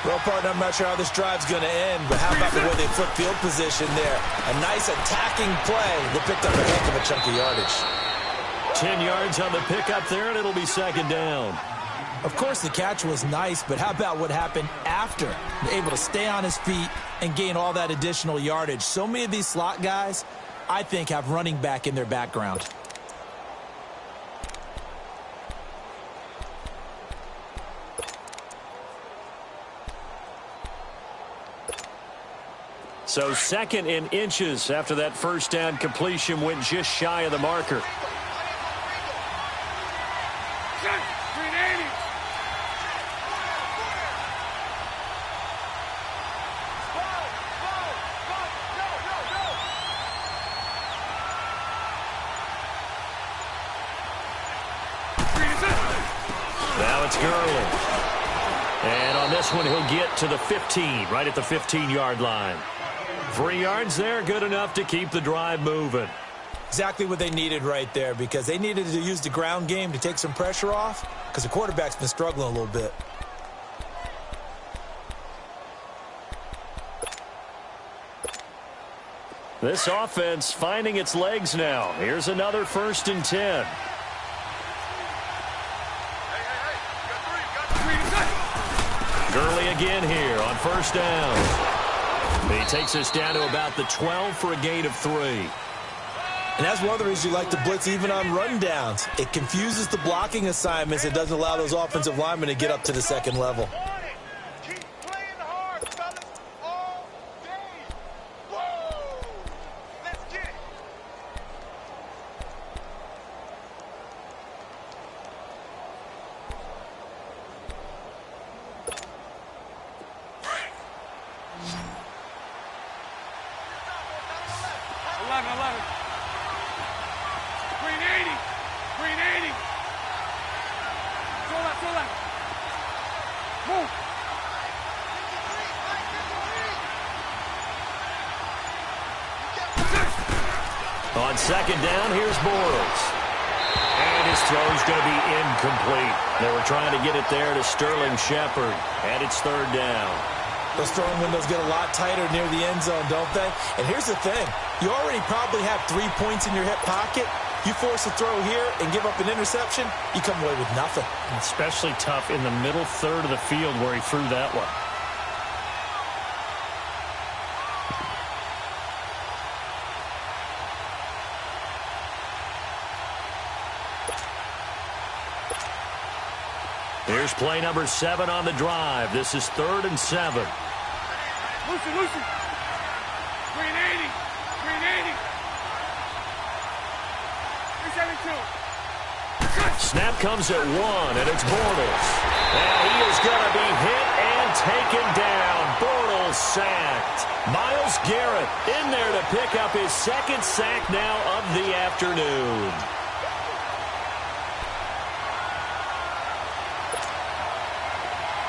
S2: Well, partner, I'm not sure how this drive's going to end, but how about the way they flip field position there? A nice attacking play that picked up a heck of a chunk of yardage.
S1: 10 yards on the pickup there, and it'll be 2nd down.
S2: Of course, the catch was nice, but how about what happened after? Able to stay on his feet and gain all that additional yardage. So many of these slot guys, I think, have running back in their background.
S1: So 2nd in inches after that first down completion went just shy of the marker. Now it's Gurley. And on this one, he'll get to the 15, right at the 15-yard line. 3 yards there, good enough to keep the drive moving.
S2: Exactly what they needed right there, because they needed to use the ground game to take some pressure off, because the quarterback's been struggling a little bit.
S1: This offense finding its legs now. Here's another 1st and 10. Gurley again here on 1st down. He takes us down to about the 12 for a gain of 3.
S2: And that's one of the reasons you like to blitz even on rundowns. It confuses the blocking assignments. It doesn't allow those offensive linemen to get up to the 2nd level.
S3: Keep playing hard, fellas, all day. Whoa! Let's get it.
S1: On 2nd down, here's Bortles. And his throw's going to be incomplete. They were trying to get it there to Sterling Shepard. And it's 3rd down.
S2: Those throwing windows get a lot tighter near the end zone, don't they? And here's the thing. You already probably have 3 points in your hip pocket. You force a throw here and give up an interception, you come away with nothing.
S1: Especially tough in the middle third of the field where he threw that one. Here's play number 7 on the drive. This is 3rd and 7.
S3: Lucy. 380. 380. 372.
S1: Snap comes at 1, and it's Bortles. And he is going to be hit and taken down. Bortles sacked. Myles Garrett in there to pick up his second sack now of the afternoon.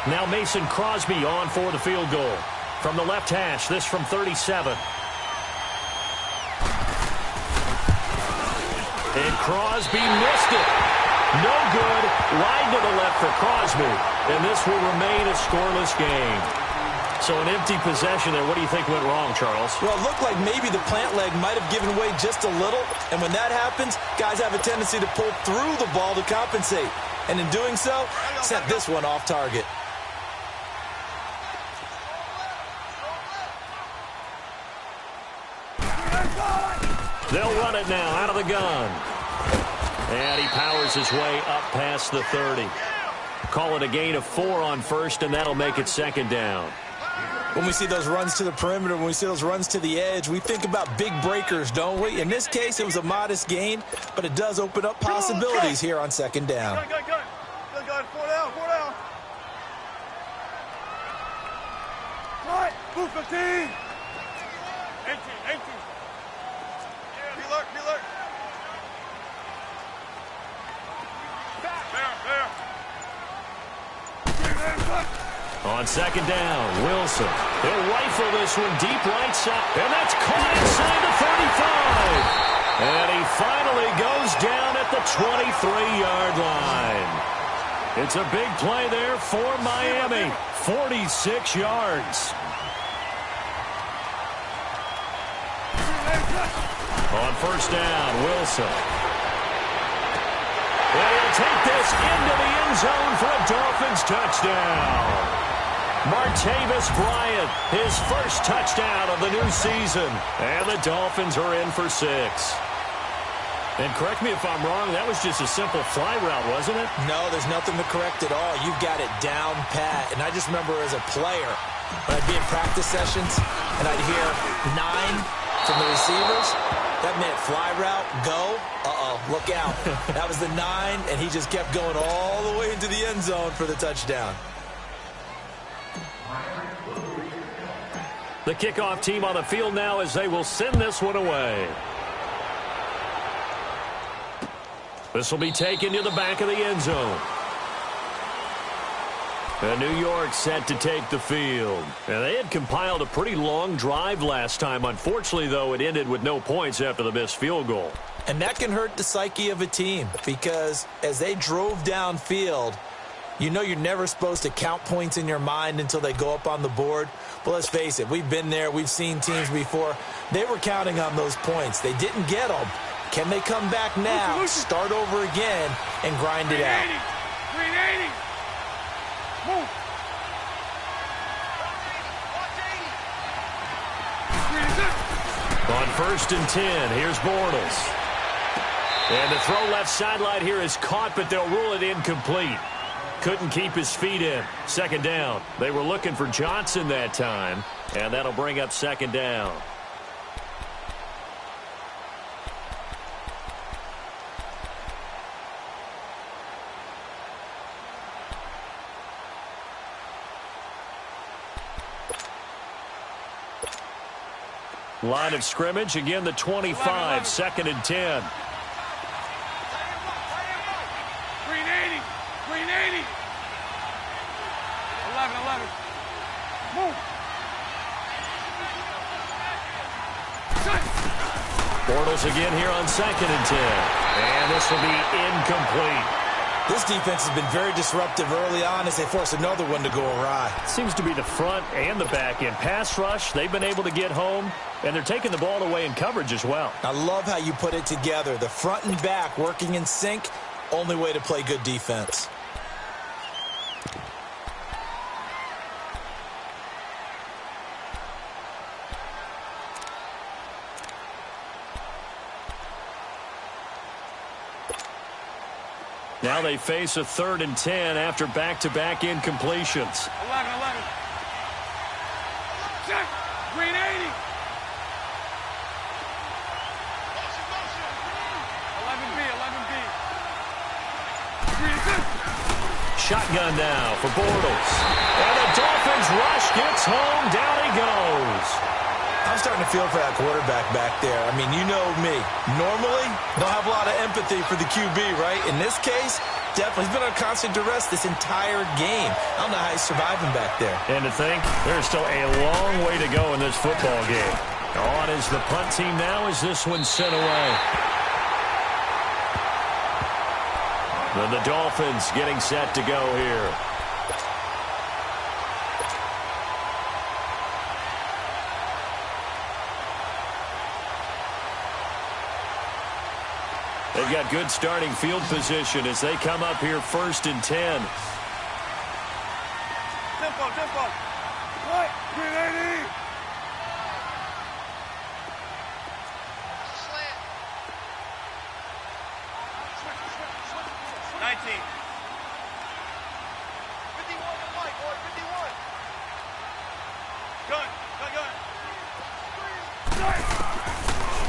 S1: Now Mason Crosby on for the field goal. From the left hash, this from 37. And Crosby missed it. No good. Wide to the left for Crosby. And this will remain a scoreless game. So an empty possession there. What do you think went wrong, Charles?
S2: Well, it looked like maybe the plant leg might have given way just a little. And when that happens, guys have a tendency to pull through the ball to compensate. And in doing so, sent this one off target.
S1: They'll run it now out of the gun. And he powers his way up past the 30. Call it a gain of 4 on first, and that'll make it second down.
S2: When we see those runs to the perimeter, when we see those runs to the edge, we think about big breakers, don't we? In this case, it was a modest gain, but it does open up possibilities here on second down.
S3: Good. 4 down. Right, move 15. 18. Be alert. There.
S1: On second down, Wilson. He'll rifle this one deep right side. And that's caught inside the 35. And he finally goes down at the 23-yard line. It's a big play there for Miami. 46 yards. On first down, Wilson. And he'll take this into the end zone for a Dolphins touchdown. Martavis Bryant, his first touchdown of the new season. And the Dolphins are in for 6. And correct me if I'm wrong, that was just a simple fly route, wasn't it?
S2: No, there's nothing to correct at all. You've got it down pat. And I just remember as a player, when I'd be in practice sessions and I'd hear 9 from the receivers, that meant fly route, go, look out. That was the 9, and he just kept going all the way into the end zone for the touchdown.
S1: The kickoff team on the field now as they will send this one away. This will be taken to the back of the end zone. And New York set to take the field. And they had compiled a pretty long drive last time. Unfortunately, though, it ended with no points after the missed field goal.
S2: And that can hurt the psyche of a team because as they drove downfield, you know you're never supposed to count points in your mind until they go up on the board. But let's face it, we've been there. We've seen teams before. They were counting on those points. They didn't get them. Can they come back now, start over again, and grind it out?
S3: 380. Move.
S1: On first and 10, here's Bortles. And the throw left sideline here is caught, but they'll rule it incomplete. Couldn't keep his feet in. Second down. They were looking for Johnson that time, and that'll bring up second down. Line of scrimmage, again the 25, second and 10.
S3: 380. 11. Move.
S1: Bortles again here on second and 10. And this will be incomplete.
S2: This defense has been very disruptive early on as they force another one to go awry.
S1: Seems to be the front and the back end. Pass rush, they've been able to get home, and they're taking the ball away in coverage as well.
S2: I love how you put it together. The front and back working in sync, only way to play good defense.
S1: Now they face a third and 10 after back-to-back incompletions.
S3: 11. Check. 380. 11B.
S1: shotgun now for Bortles. And the Dolphins rush, gets home, down he goes.
S2: I'm starting to feel for that quarterback back there. I mean, you know me. Normally, don't have a lot of empathy for the QB, right? In this case, definitely. He's been under constant duress this entire game. I don't know how he's surviving back there.
S1: And to think, there's still a long way to go in this football game. On is the punt team now as this one's sent away. Then the Dolphins getting set to go here. They've got good starting field position as they come up here 1st and 10.
S3: Tempo. What? 380. Slant. 19. 51 to Mike, boy. 51. Gun.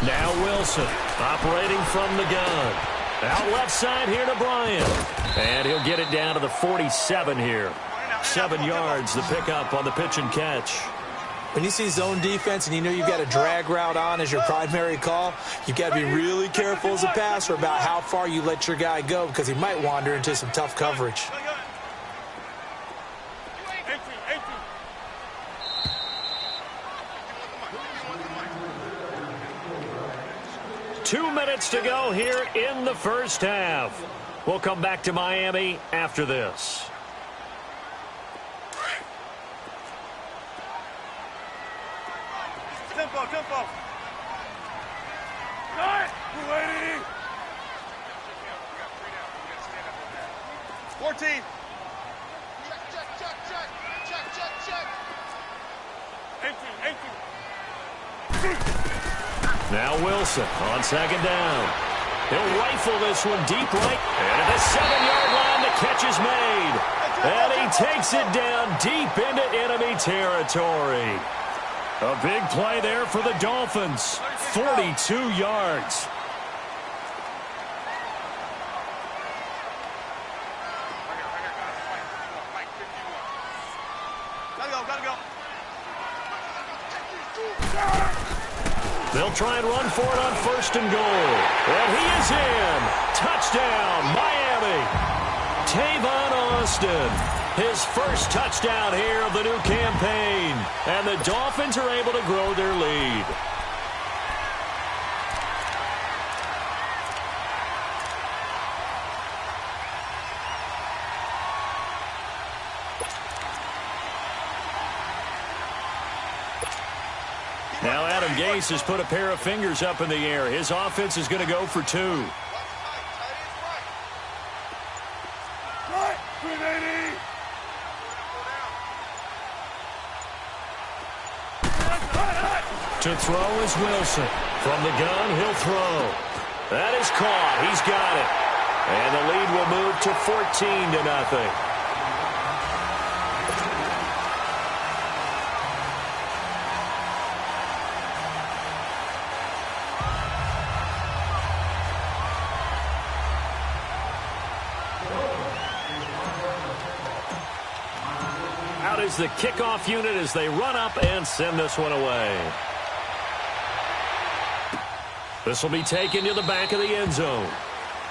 S1: Now Wilson operating from the gun. Out left side here to Bryant. And he'll get it down to the 47 here. 7 yards the pickup on the pitch and catch.
S2: When you see zone defense and you know you've got a drag route on as your primary call, you've got to be really careful as a passer about how far you let your guy go because he might wander into some tough coverage.
S1: 2 minutes to go here in the first half. We'll come back to Miami after this.
S3: Tempo. 280. 14. Check. 18.
S1: Now Wilson on 2nd down. He'll rifle this one deep right. And at the 7-yard line, the catch is made. And he takes it down deep into enemy territory. A big play there for the Dolphins. 42 yards.
S3: Gotta go.
S1: They'll try and run for it on 1st and goal. And he is in. Touchdown, Miami. Tavon Austin. His first touchdown here of the new campaign. And the Dolphins are able to grow their lead. Now Adam Gase has put a pair of fingers up in the air. His offense is going to go for 2.
S3: Right. 380.
S1: To throw is Wilson. From the gun, he'll throw. That is caught. He's got it. And the lead will move to 14-0. Out is the kickoff unit as they run up and send this one away. This will be taken to the back of the end zone.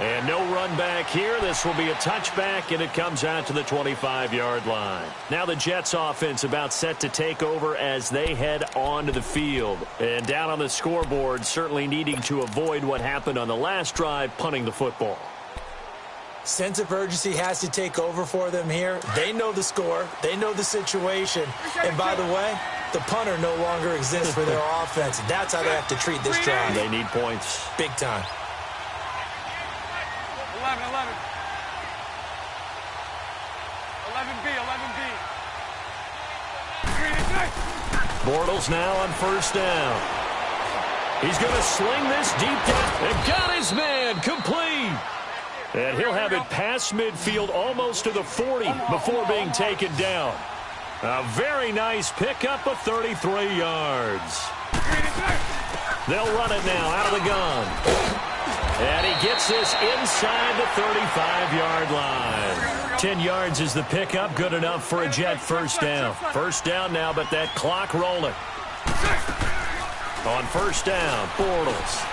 S1: And no run back here. This will be a touchback, and it comes out to the 25-yard line. Now the Jets offense about set to take over as they head onto the field. And down on the scoreboard, certainly needing to avoid what happened on the last drive, punting the football.
S2: Sense of urgency has to take over for them here. They know the score. They know the situation. And by the way, the punter no longer exists for their offense. That's how they have to treat this drive.
S1: They need points.
S2: Big time.
S3: 11. 11B.
S1: Bortles now on 1st down. He's going to sling this deep down. And got his man complete. And he'll have it past midfield almost to the 40 before being taken down. A very nice pickup of 33 yards. They'll run it now out of the gun. And he he gets this inside the 35-yard line. 10 yards is the pickup, good enough for a Jet first down. First down now, but that clock rolling. On first down, Bortles.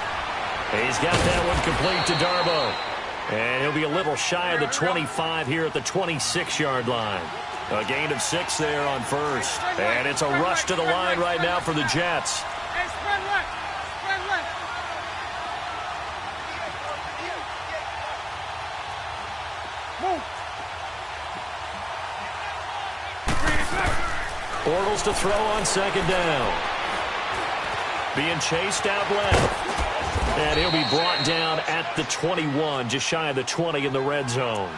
S1: He's got that one complete to Darboh. And he'll be a little shy of the 25 here at the 26-yard line. A gain of 6 there on first. And it's a rush to the line right now for the Jets.
S3: Hey, spread left. Spread left. Move.
S1: Bortles to throw on second down. Being chased out left. And he'll be brought down at the 21, just shy of the 20 in the red zone.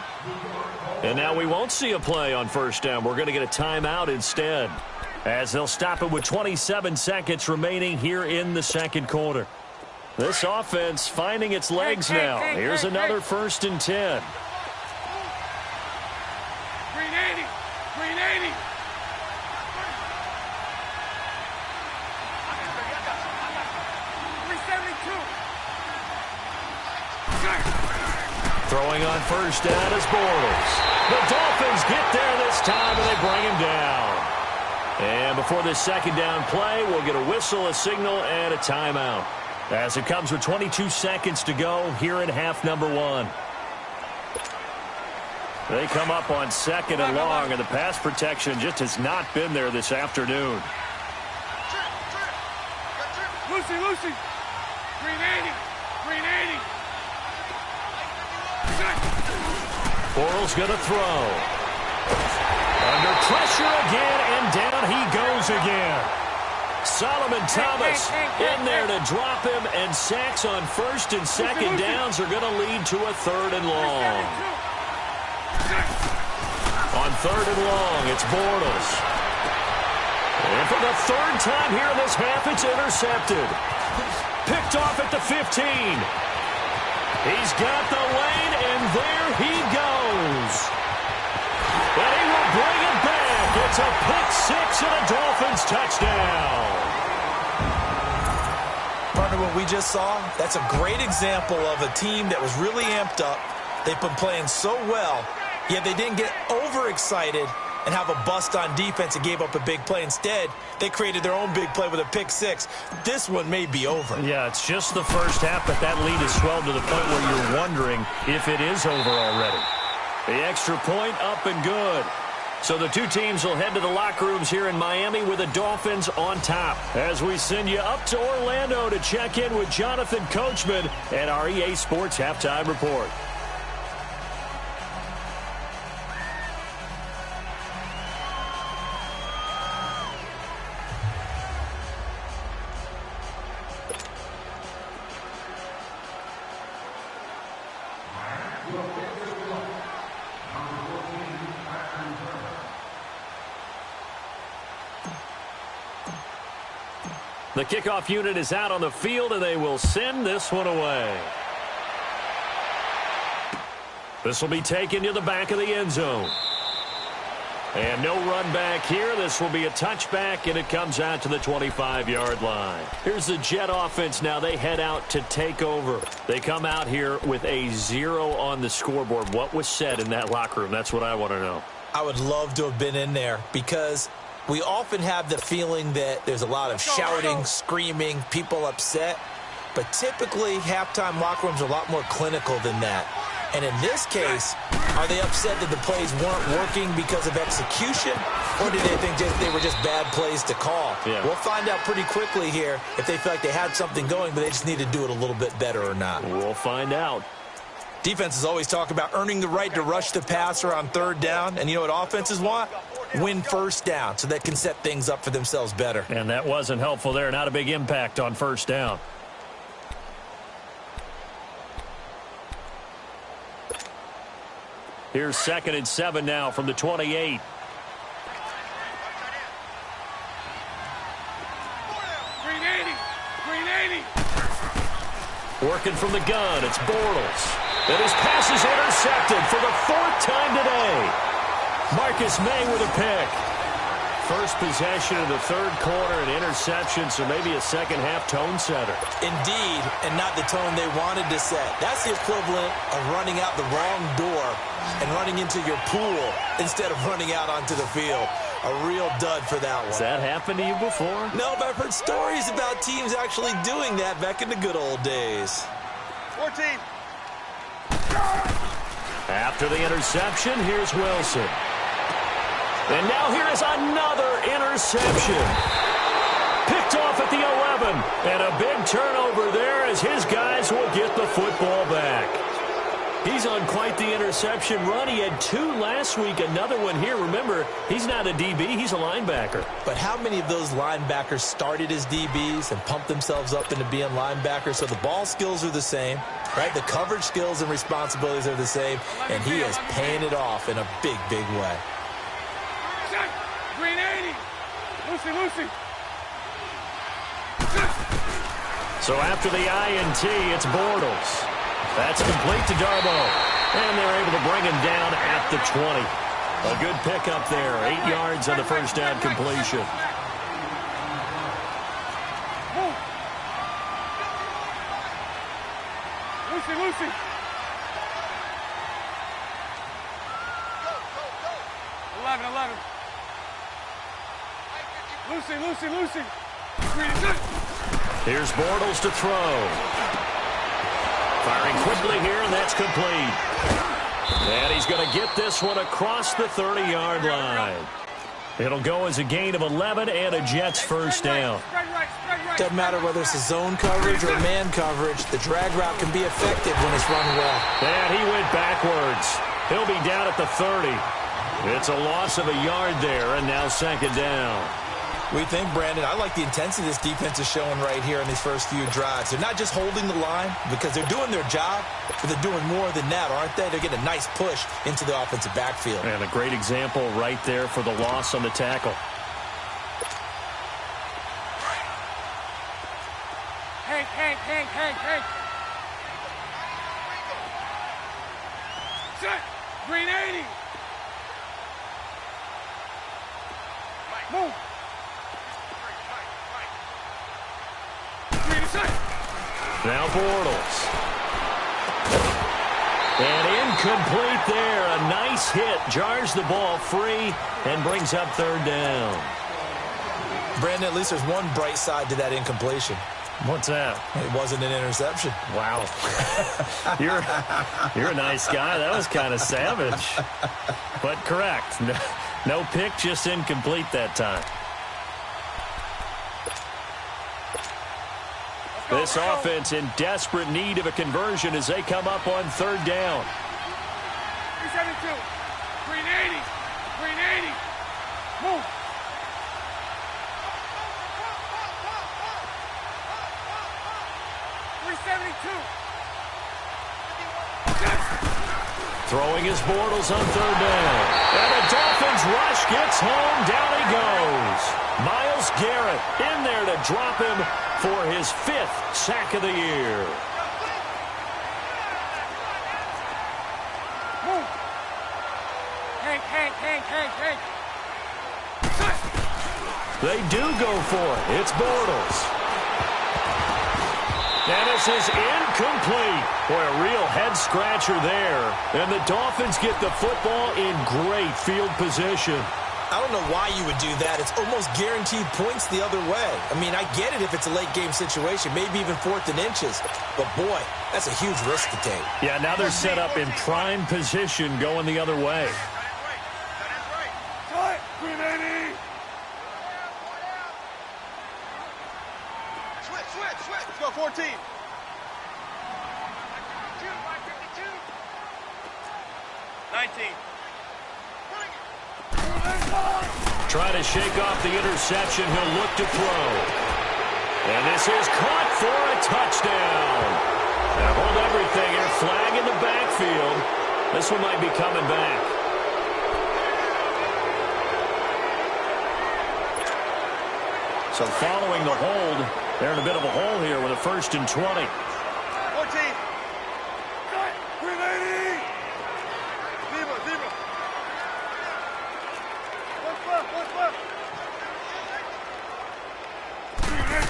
S1: And now we won't see a play on first down. We're going to get a timeout instead, as they'll stop it with 27 seconds remaining here in the second quarter. This offense finding its legs now. Here's another 1st and 10.
S3: Green 80. Green 80.
S1: Throwing on first down is Bortles. The Dolphins get there this time, and they bring him down. And before this second down play, we'll get a whistle, a signal, and a timeout, as it comes with 22 seconds to go here in half number 1. They come up on second and long, and the pass protection just has not been there this afternoon.
S3: Lucy. Green 80. Green 80.
S1: Bortles going to throw. Under pressure again, and down he goes again. Solomon Thomas in there to drop him, and sacks on first and second downs are going to lead to a 3rd and long. On 3rd and long, it's Bortles. And for the 3rd time here in this half, it's intercepted. Picked off at the 15. He's got the lane, and there he goes. And he will bring it back. It's a pick 6 and a Dolphins touchdown.
S2: Partner, what we just saw, that's a great example of a team that was really amped up. They've been playing so well, yet they didn't get overexcited and have a bust on defense and gave up a big play. Instead, they created their own big play with a pick 6. This one may be over.
S1: Yeah, it's just the first half, but that lead has swelled to the point where you're wondering if it is over already. The extra point up and good. So the two teams will head to the locker rooms here in Miami with the Dolphins on top, as we send you up to Orlando to check in with Jonathan Coachman and our EA Sports Halftime Report. The kickoff unit is out on the field, and they will send this one away. This will be taken to the back of the end zone. And no run back here. This will be a touchback, and it comes out to the 25-yard line. Here's the Jet offense now. They head out to take over. They come out here with a 0 on the scoreboard. What was said in that locker room? That's what I want to know.
S2: I would love to have been in there, because we often have the feeling that there's a lot of shouting, screaming, people upset. But typically, halftime locker rooms are a lot more clinical than that. And in this case, are they upset that the plays weren't working because of execution? Or did they think they were just bad plays to call?
S1: Yeah.
S2: We'll find out pretty quickly here if they feel like they had something going, but they just need to do it a little bit better or not.
S1: We'll find out.
S2: Defenses always talk about earning the right to rush the passer on 3rd down. And you know what offenses want? Win first down, so they can set things up for themselves better.
S1: And that wasn't helpful there. Not a big impact on first down. Here's 2nd and 7 now from the 28.
S3: Green 80. Green 80.
S1: Working from the gun, it's Bortles. And his pass is intercepted for the 4th time today. Marcus May with a pick. first possession of the third quarter, an interception, so maybe a second-half tone setter.
S2: Indeed, and not the tone they wanted to set. That's the equivalent of running out the wrong door and running into your pool instead of running out onto the field. A real dud for that one.
S1: Has that happened to you before?
S2: No, but I've heard stories about teams actually doing that back in the good old days.
S3: 14.
S1: After the interception, here's Wilson. And now here is another interception. Picked off at the 11. And a big turnover there as his guys will get the football back. He's on quite the interception run. He had 2 last week, another one here. Remember, he's not a DB, he's a linebacker.
S2: But how many of those linebackers started as DBs and pumped themselves up into being linebackers? So the ball skills are the same, right? The coverage skills and responsibilities are the same, and he is paying it off in a big, big way.
S3: Green 80. Lucy.
S1: So after the INT, it's Bortles. That's complete to Darbo. And they're able to bring him down at the 20. A good pickup there. 8 yards on the first down completion.
S3: Lucy. Lucy.
S1: Here's Bortles to throw. Firing quickly here, and that's complete. And he's going to get this one across the 30-yard line. It'll go as a gain of 11 and a Jets first down.
S2: Doesn't matter whether it's a zone coverage or man coverage. The drag route can be effective when it's run well.
S1: And he went backwards. He'll be down at the 30. It's a loss of a yard there, and now second down.
S2: We think, Brandon, I like the intensity this defense is showing right here in these first few drives. They're not just holding the line because they're doing their job, but they're doing more than that, aren't they? They're getting a nice push into the offensive backfield.
S1: And a great example right there for the loss on the tackle.
S3: Hank. Set. Green 80. Move.
S1: Now Bortles. And incomplete there. A nice hit. Jars the ball free and brings up third down.
S2: Brandon, at least there's one bright side to that incompletion.
S1: What's that?
S2: It wasn't an interception.
S1: Wow. You're a nice guy. That was kind of savage. But correct. No pick, just incomplete that time. This offense in desperate need of a conversion as they come up on third down.
S3: 372. Green 80. Move.
S1: Throwing his Bortles on third down. And the Dolphins rush gets home. Down he goes. Myles Garrett in there to drop him for his 5th sack of the year.
S3: Move. Hank.
S1: They do go for it. It's Bortles. And this is incomplete. Boy, a real head-scratcher there. And the Dolphins get the football in great field position.
S2: I don't know why you would do that. It's almost guaranteed points the other way. I mean, I get it if it's a late-game situation, maybe even 4th and inches. But, boy, that's a huge risk to take.
S1: Yeah, now they're set up in prime position going the other way.
S3: Green 80. Switch. Let's go 14. 19.
S1: Trying to shake off the interception. He'll look to throw. And this is caught for a touchdown. Now hold everything here. Flag in the backfield. This one might be coming back. So following the hold, they're in a bit of a hole here with a 1st and 20.
S3: 14. Green 80. Zero. What's left?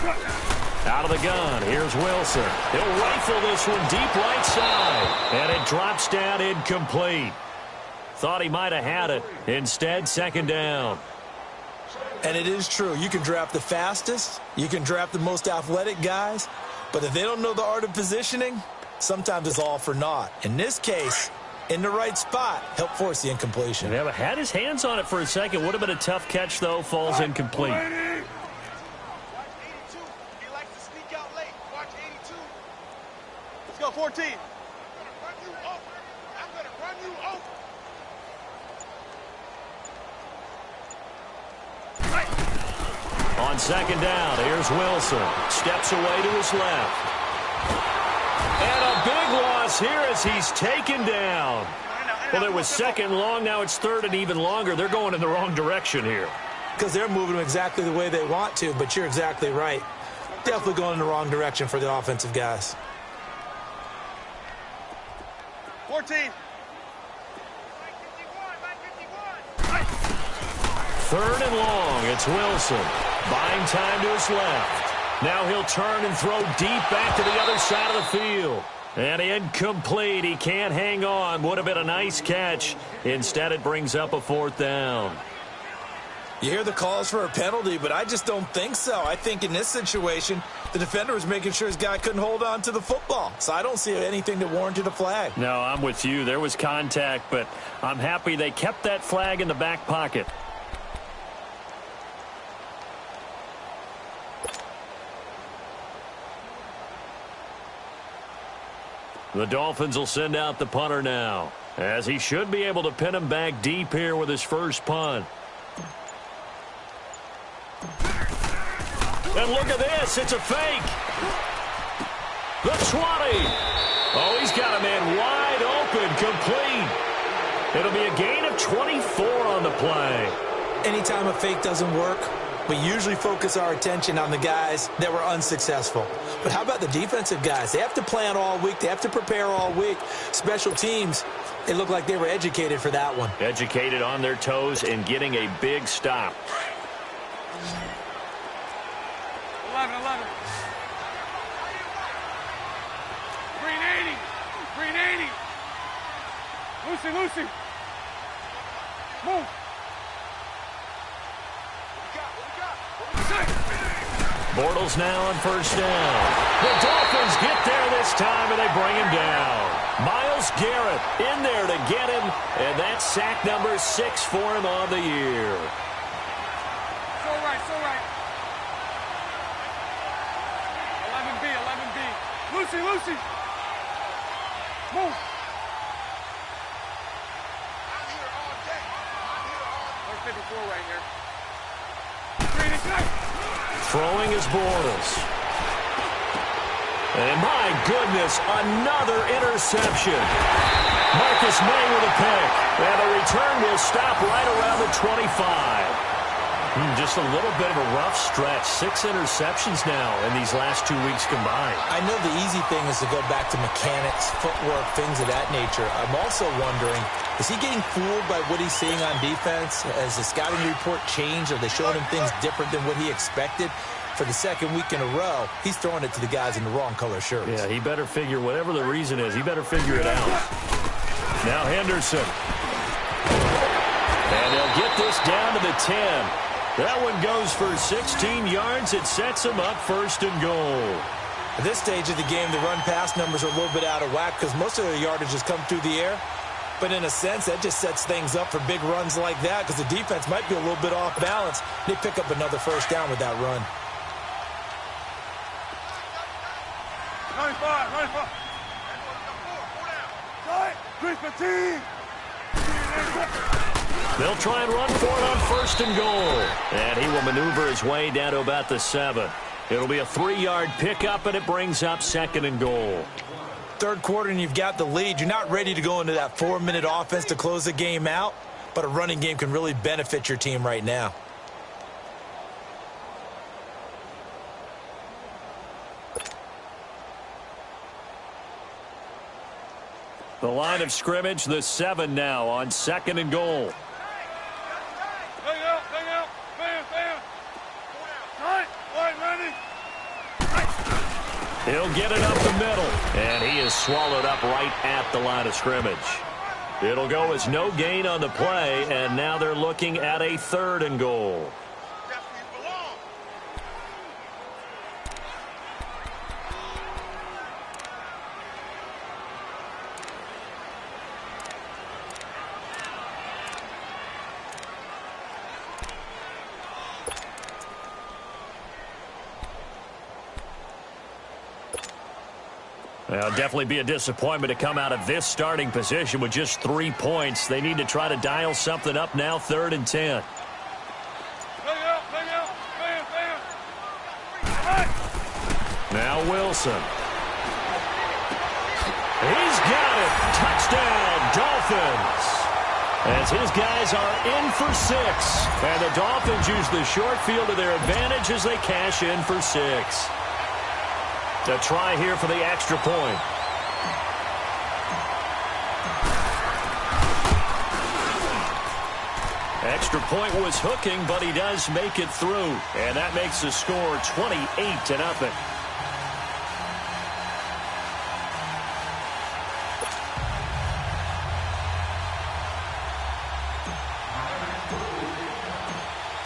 S1: Out of the gun, here's Wilson. He'll rifle this one deep right side. And it drops down incomplete. Thought he might have had it. Instead, second down.
S2: And it is true. You can draft the fastest. You can draft the most athletic guys. But if they don't know the art of positioning, sometimes it's all for naught. In this case, in the right spot, helped force the incompletion.
S1: Yeah, but had his hands on it for a second. Would have been a tough catch, though. Falls incomplete.
S3: Watch 82. He likes to sneak out late. Watch 82. Let's go, 14. I'm going to run you over.
S1: On second down, here's Wilson. Steps away to his left. And a big loss here as he's taken down. Well, it was second long. Now it's third and even longer. They're going in the wrong direction here.
S2: Because they're moving them exactly the way they want to, but you're exactly right. Definitely going in the wrong direction for the offensive guys.
S3: 14.
S1: Third and long, it's Wilson. Buying time to his left. Now he'll turn and throw deep back to the other side of the field. And incomplete. He can't hang on. Would have been a nice catch. Instead, it brings up a fourth down.
S2: You hear the calls for a penalty, but I just don't think so. I think in this situation, the defender was making sure his guy couldn't hold on to the football. So I don't see anything that warranted a flag.
S1: No, I'm with you. There was contact, but I'm happy they kept that flag in the back pocket. The Dolphins will send out the punter now, as he should be able to pin him back deep here with his first punt. And look at this. It's a fake. The 20. Oh, he's got a man wide open, complete. It'll be a gain of 24 on the play.
S2: Anytime a fake doesn't work, we usually focus our attention on the guys that were unsuccessful. But how about the defensive guys? They have to plan all week. They have to prepare all week. Special teams, it looked like they were educated for that one.
S1: Educated on their toes and getting a big stop.
S3: 11. Green 80. Green 80. Lucy. Move.
S1: Bortles now on first down. The Dolphins get there this time, and they bring him down. Myles Garrett in there to get him, and that's sack number 6 for him on the year.
S3: So right. 11B. Lucy. Move. I'm here all day. There's 54 right here. Green is nice.
S1: Throwing is Bortles. And my goodness, another interception. Marcus May with a pick. And the return will stop right around the 25. Just a little bit of a rough stretch. 6 interceptions now in these last 2 weeks combined.
S2: I know the easy thing is to go back to mechanics, footwork, things of that nature. I'm also wondering, is he getting fooled by what he's seeing on defense? Has the scouting report changed? Are they showing him things different than what he expected? For the second week in a row, he's throwing it to the guys in the wrong color shirts.
S1: Yeah, he better figure, whatever the reason is, he better figure it out. Now Henderson. And they'll get this down to the 10. That one goes for 16 yards. It sets him up first and goal.
S2: At this stage of the game, the run-pass numbers are a little bit out of whack because most of their yardage has come through the air. But in a sense, that just sets things up for big runs like that because the defense might be a little bit off balance. They pick up another first down with that run.
S3: 95. Chris fatigue.
S1: They'll try and run for it on first and goal. And he will maneuver his way down to about the 7. It'll be a 3-yard pickup, and it brings up second and goal.
S2: Third quarter, and you've got the lead. You're not ready to go into that 4-minute offense to close the game out, but a running game can really benefit your team right now.
S1: The line of scrimmage, the 7 now on second and goal.
S3: Hang out. Fan. Tight. White ready.
S1: He'll get it up the middle, and he is swallowed up right at the line of scrimmage. It'll go as no gain on the play, and now they're looking at a 3rd and goal. Well, definitely be a disappointment to come out of this starting position with just 3 points. They need to try to dial something up now, 3rd and 10. Now Wilson. He's got it. Touchdown, Dolphins. As his guys are in for 6. And the Dolphins use the short field to their advantage as they cash in for 6. To try here for the extra point. Extra point was hooking, but he does make it through. And that makes the score 28-0.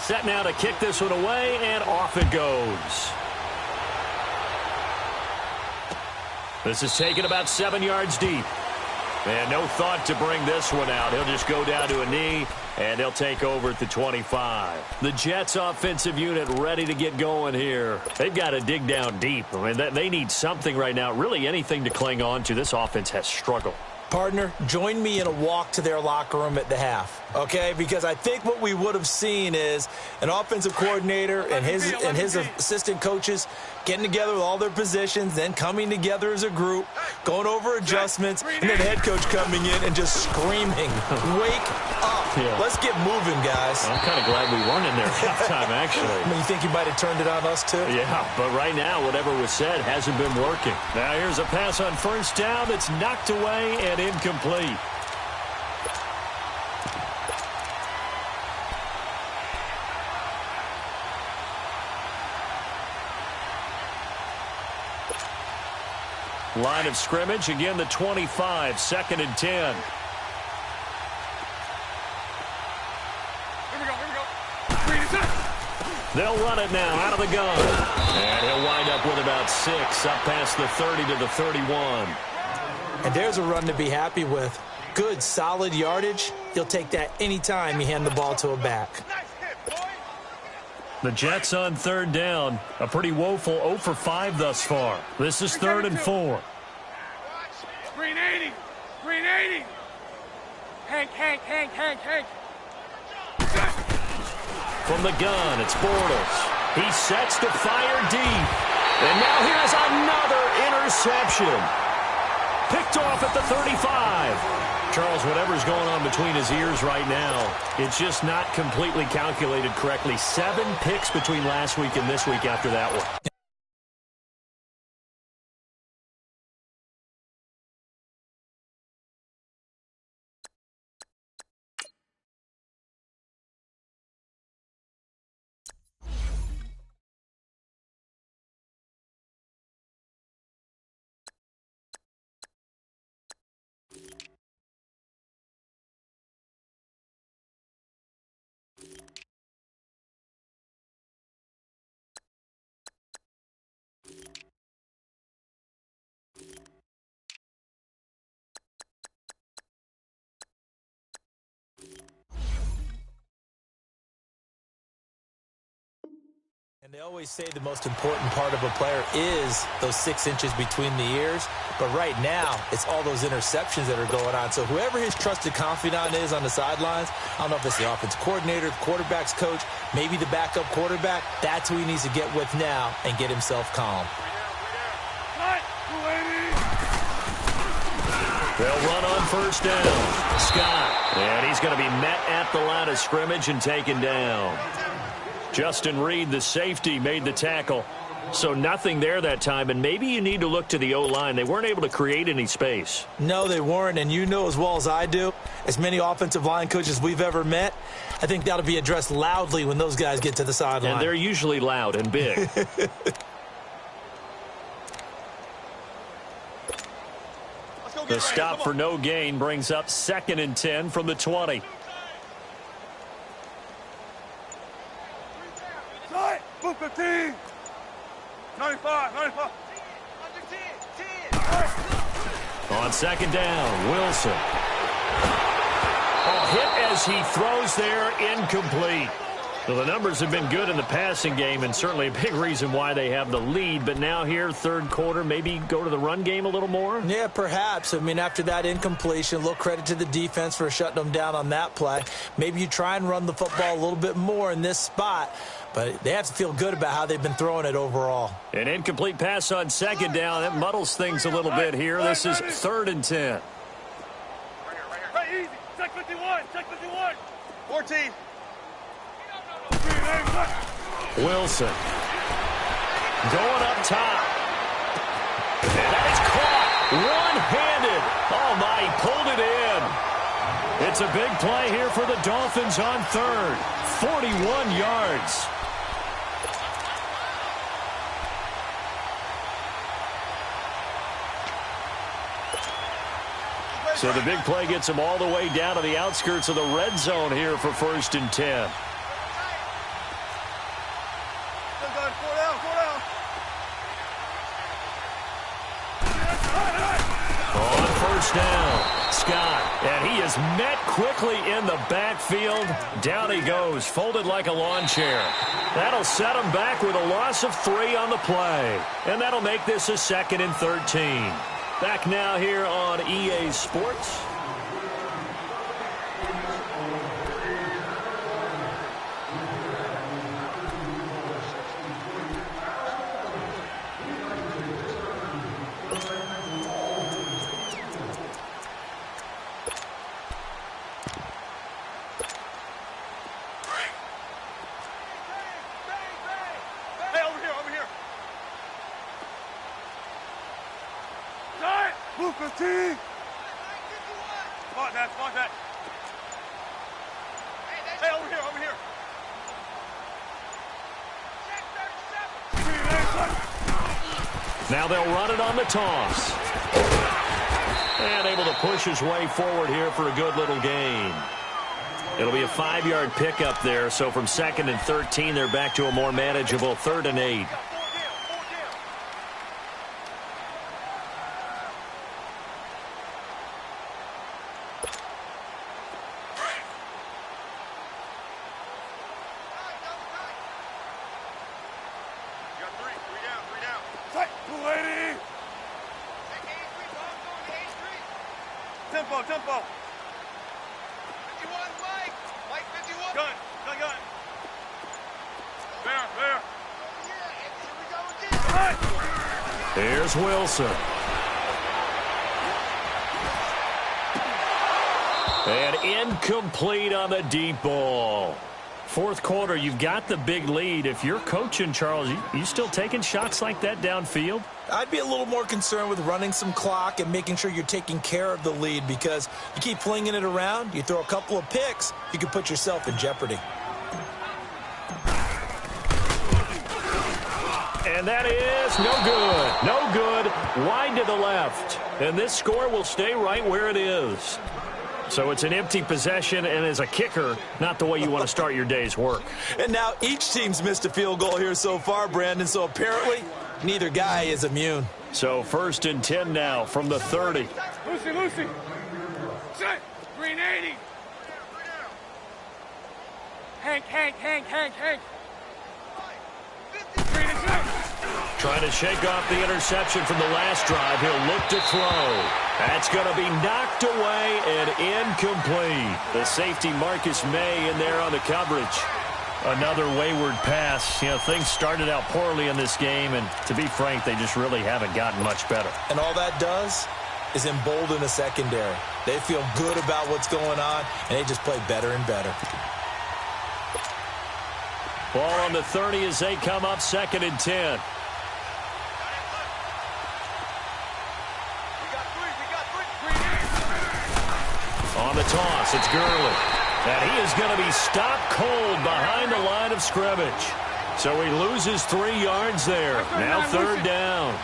S1: Set now to kick this one away, and off it goes. This is taken about 7 yards deep. And no thought to bring this one out. He'll just go down to a knee, and they'll take over at the 25. The Jets offensive unit ready to get going here. They've got to dig down deep. I mean, they need something right now, really anything to cling on to. This offense has struggled.
S2: Partner, join me in a walk to their locker room at the half, okay? Because I think what we would have seen is an offensive coordinator and his assistant coaches getting together with all their positions, then coming together as a group, going over adjustments, and then the head coach coming in and just screaming, wake up. Yeah. Let's get moving, guys.
S1: I'm kind of glad we weren't in there at halftime, actually.
S2: I mean, you think you might have turned it on us, too?
S1: Yeah, but right now, whatever was said hasn't been working. Now here's a pass on 1st down that's knocked away and incomplete. Line of scrimmage, again the 25, 2nd and 10.
S3: Here we go. Green is up.
S1: They'll run it now out of the gun. And he'll wind up with about 6, up past the 30 to the 31.
S2: And there's a run to be happy with. Good, solid yardage. He'll take that anytime you hand the ball to a back.
S1: The Jets on 3rd down. A pretty woeful 0 for 5 thus far. This is 3rd and 4.
S3: Green 80. Green 80. Hank.
S1: From the gun, it's Bortles. He sets to fire deep. And now here's another interception. Picked off at the 35. Charles, whatever's going on between his ears right now, it's just not completely calculated correctly. 7 picks between last week and this week after that one.
S2: And they always say the most important part of a player is those 6 inches between the ears. But right now, it's all those interceptions that are going on. So whoever his trusted confidant is on the sidelines, I don't know if it's the offensive coordinator, the quarterback's coach, maybe the backup quarterback, that's who he needs to get with now and get himself calm.
S1: They'll run on 1st down. Scott. And he's going to be met at the line of scrimmage and taken down. Justin Reed, the safety, made the tackle. So nothing there that time, and maybe you need to look to the O-line. They weren't able to create any space.
S2: No, they weren't, and you know as well as I do, as many offensive line coaches we've ever met, I think that'll be addressed loudly when those guys get to the sideline.
S1: And they're usually loud and big. The stop for no gain brings up 2nd and 10 from the 20.
S3: Move 15. 95.
S1: On 2nd down, Wilson. Oh, hit as he throws there, incomplete. Well, the numbers have been good in the passing game and certainly a big reason why they have the lead. But now here, 3rd quarter, maybe go to the run game a little more?
S2: Yeah, perhaps. I mean, after that incompletion, a little credit to the defense for shutting them down on that play. Maybe you try and run the football a little bit more in this spot. But they have to feel good about how they've been throwing it overall.
S1: An incomplete pass on 2nd down. That muddles things a little bit here. This is 3rd and 10.
S3: Right, easy. Check 51. 14.
S1: Wilson. Going up top. And that is caught. One-handed. Oh, my, he pulled it in. It's a big play here for the Dolphins on 3rd. 41 yards. So the big play gets him all the way down to the outskirts of the red zone here for 1st and 10. On 1st down, Scott, and he is met quickly in the backfield. Down he goes, folded like a lawn chair. That'll set him back with a loss of 3 on the play, and that'll make this a 2nd and 13. Back now here on EA Sports.
S3: Move 15. Spot that. Hey, over here.
S1: Now they'll run it on the toss. And able to push his way forward here for a good little gain. It'll be a 5-yard pickup there, so from 2nd and 13, they're back to a more manageable 3rd and 8.
S3: Tempo. 51, Mike 51. Gun. There.
S1: Here's Wilson. And incomplete on the deep ball. 4th quarter, you've got the big lead. If you're coaching, Charles, you still taking shots like that downfield?
S2: I'd be a little more concerned with running some clock and making sure you're taking care of the lead, because you keep flinging it around, you throw a couple of picks, you can put yourself in jeopardy.
S1: And that is no good. No good. Wide to the left. And this score will stay right where it is. So it's an empty possession, and as a kicker, not the way you want to start your day's work.
S2: And now each team's missed a field goal here so far, Brandon, so apparently neither guy is immune.
S1: So 1st and 10 now from the 30.
S3: Lucy. Set. Green 80. Hank.
S1: Trying to shake off the interception from the last drive. He'll look to throw. That's going to be knocked away and incomplete. The safety Marcus May in there on the coverage. Another wayward pass. You know, things started out poorly in this game, and to be frank, they just really haven't gotten much better.
S2: And all that does is embolden the secondary. They feel good about what's going on, and they just play better and better.
S1: Ball on the 30 as they come up 2nd and 10. On the toss, it's Gurley. And he is going to be stopped cold behind the line of scrimmage. So he loses 3 yards there. Now 3rd down.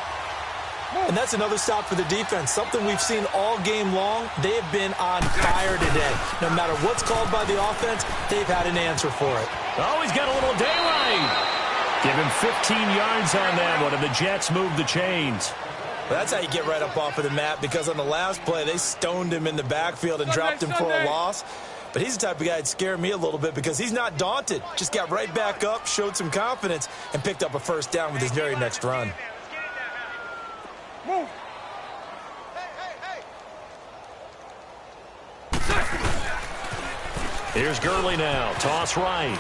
S2: And that's another stop for the defense, something we've seen all game long. They have been on fire today. No matter what's called by the offense, they've had an answer for it.
S1: Oh, he's got a little daylight. Give him 15 yards on that one, and the Jets move the chains.
S2: Well, that's how you get right up off of the mat, because on the last play, they stoned him in the backfield and dropped him for a loss. But he's the type of guy that'd scare me a little bit because he's not daunted. Just got right back up, showed some confidence, and picked up a first down with his very next run.
S3: Move.
S1: Here's Gurley now. Toss right.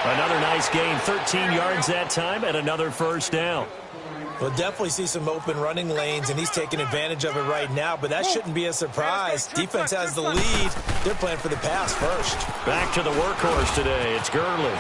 S1: Another nice gain. 13 yards that time and another first down.
S2: We'll definitely see some open running lanes, and he's taking advantage of it right now, but that shouldn't be a surprise. Defense has the lead. They're playing for the pass first.
S1: Back to the workhorse today. It's Gurley.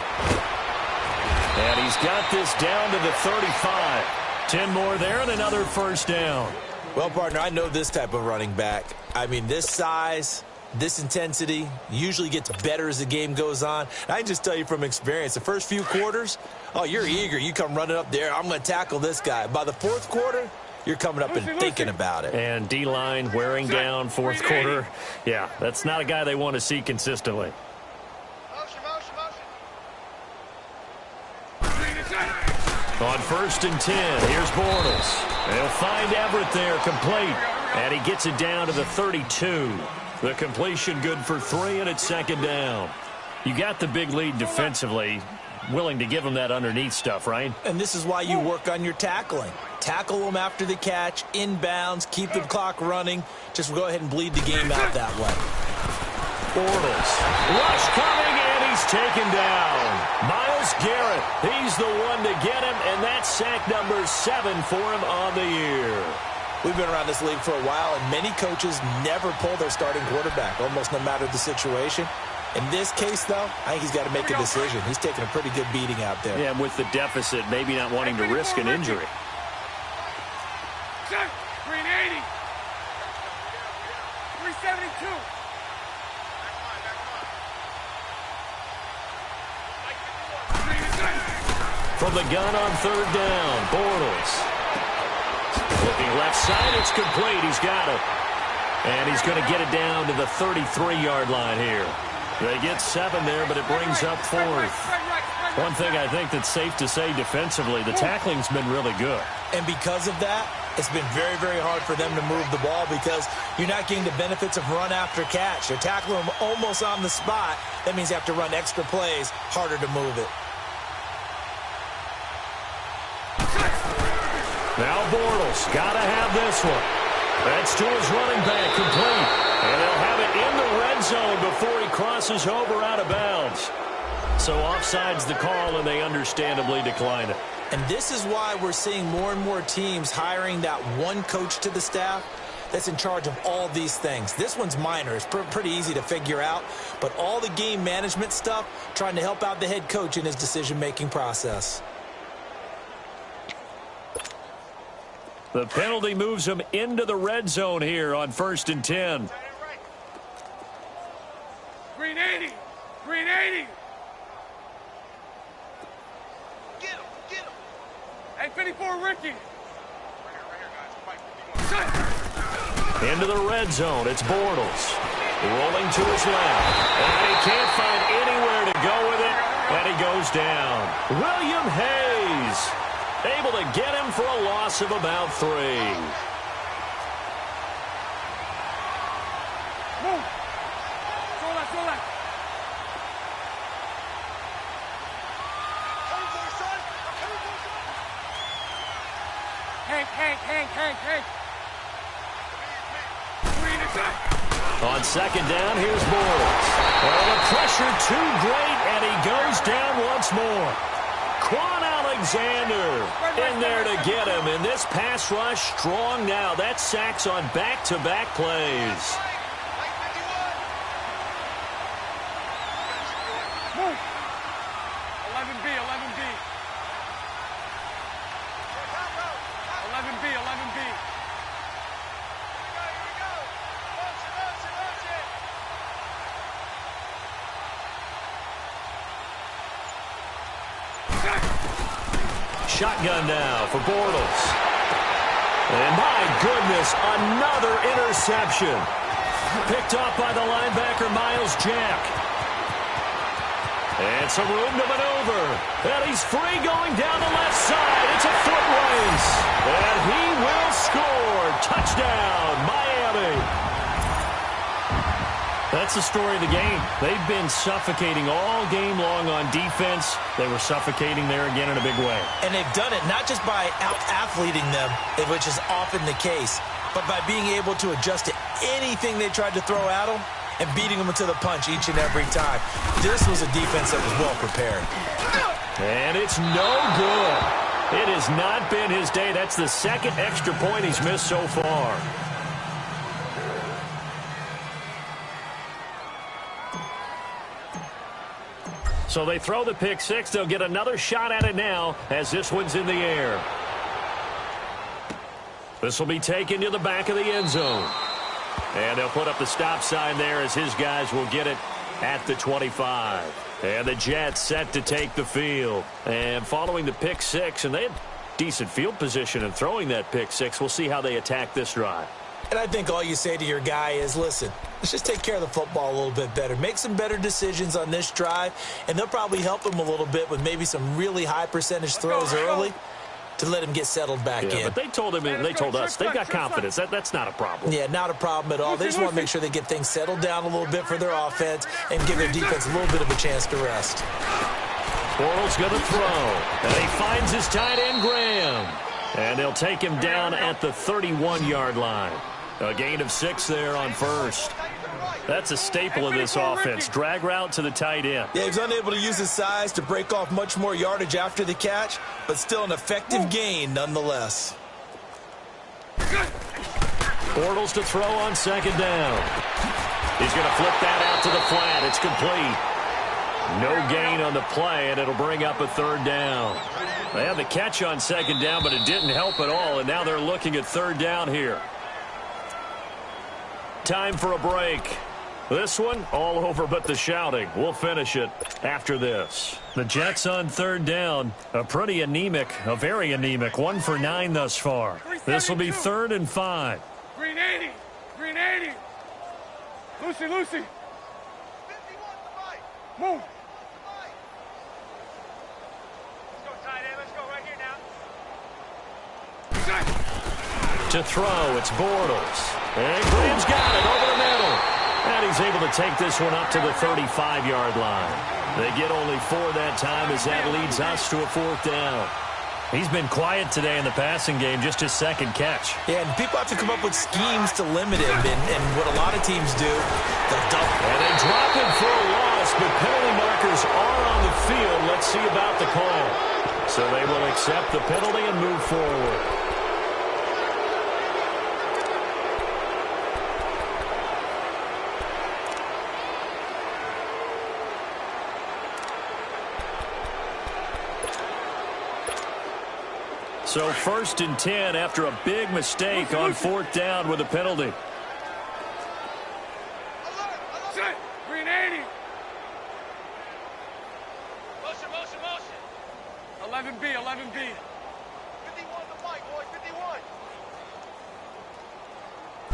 S1: And he's got this down to the 35. 10 more there and another first down.
S2: Well, partner, I know this type of running back. I mean, this size, this intensity usually gets better as the game goes on. And I can just tell you from experience, the first few quarters, oh, you're eager. You come running up there. I'm going to tackle this guy. By the fourth quarter, you're coming up and thinking about it.
S1: And D-line wearing down fourth quarter. Yeah, that's not a guy they want to see consistently. On 1st and 10, here's Bortles. They'll find Everett there, complete. And he gets it down to the 32. The completion good for 3, and it's second down. You got the big lead defensively. Willing to give him that underneath stuff, right?
S2: And this is why you work on your tackling. Tackle them after the catch, inbounds, keep the clock running. Just go ahead and bleed the game out that way.
S1: Bortles. Rush coming, and he's taken down. Myles Garrett, he's the one to get him, and that's sack number 7 for him on the year.
S2: We've been around this league for a while, and many coaches never pull their starting quarterback, almost no matter the situation. In this case, though, I think he's got to make a decision. He's taking a pretty good beating out there.
S1: Yeah, with the deficit, maybe not wanting to risk an injury.
S3: 380. 372.
S1: From the gun on 3rd down, Bortles. Looking left side, it's complete. He's got it. And he's going to get it down to the 33-yard line here. They get 7 there, but it brings up 4th. One thing I think that's safe to say defensively, the tackling's been really good.
S2: And because of that, it's been very, very hard for them to move the ball because you're not getting the benefits of run after catch. They're tackling them almost on the spot. That means you have to run extra plays, harder to move it.
S1: Now Bortles, got to have this one. That's to his running back, complete. And they'll have it in the red zone before he crosses over out of bounds. So offside's the call, and they understandably decline it.
S2: And this is why we're seeing more and more teams hiring that one coach to the staff that's in charge of all these things. This one's minor. It's pretty easy to figure out. But all the game management stuff, trying to help out the head coach in his decision-making process.
S1: The penalty moves him into the red zone here on 1st and 10.
S3: 380. 380.
S5: Get him, get him.
S3: Hey, 54, Ricky.
S1: Into the red zone, it's Bortles. Rolling to his left. And he can't find anywhere to go with it. And he goes down. William Hayes able to get him for a loss of about 3.
S3: Move. Go left, go left. Hank.
S1: On 2nd down, here's Bortles. Well, the pressure too great, and he goes down once more. Quan Alexander in there to get him, and this pass rush strong now. That's sacks on back-to-back plays.
S3: Move. 11B. 11B.
S1: shotgun now for Bortles. And my goodness, another interception. Picked off by the linebacker, Miles Jack. And some room to maneuver. And he's free going down the left side. It's a foot race. And he will score. Touchdown, Miami. That's the story of the game. They've been suffocating all game long on defense. They were suffocating there again in a big way.
S2: And they've done it not just by out-athleting them, which is often the case, but by being able to adjust to anything they tried to throw at them and beating them to the punch each and every time. This was a defense that was well prepared.
S1: And it's no good. It has not been his day. That's the second extra point he's missed so far. So they throw the pick six. They'll get another shot at it now as this one's in the air. This will be taken to the back of the end zone. And they'll put up the stop sign there as his guys will get it at the 25. And the Jets set to take the field. And following the pick six, and they had decent field position in throwing that pick six. We'll see how they attack this drive.
S2: And I think all you say to your guy is, listen, let's just take care of the football a little bit better. Make some better decisions on this drive, and they'll probably help him a little bit with maybe some really high percentage throws early to let him get settled back in.
S1: But they told him, and they told us, they've got confidence. That's not a problem.
S2: Yeah, not a problem at all. They just want to make sure they get things settled down a little bit for their offense and give their defense a little bit of a chance to rest.
S1: Bortles going to throw, and he finds his tight end, Graham. And they'll take him down at the 31-yard line. A gain of 6 there on first. That's a staple of this offense. Drag route to the tight end.
S2: Yeah, he's unable to use his size to break off much more yardage after the catch, but still an effective gain nonetheless.
S1: Bortles to throw on second down. He's going to flip that out to the flat. It's complete. No gain on the play, and it'll bring up a third down. They had the catch on second down, but it didn't help at all, and now they're looking at third down here. Time for a break. This one, all over but the shouting. We'll finish it after this. The Jets on third down. A pretty anemic, a very anemic 1 for 9 thus far. This will be 3rd and 5.
S3: Green 80. Green 80. Lucy, Lucy. Move. Let's go, tight end. Let's go right here now.
S1: To throw, it's Bortles. And Graham's got it over the middle. And he's able to take this one up to the 35-yard line. They get only 4 that time as that leads us to a 4th down. He's been quiet today in the passing game, just his second catch.
S2: Yeah, and people have to come up with schemes to limit him, and what a lot of teams do, they'll dump him.
S1: And they drop him for a loss, but penalty markers are on the field. Let's see about the call. So they will accept the penalty and move forward. So 1st and 10 after a big mistake on 4th down with a penalty.
S3: Set. Green 80. Motion. 11B. 51 the mic, boy. 51.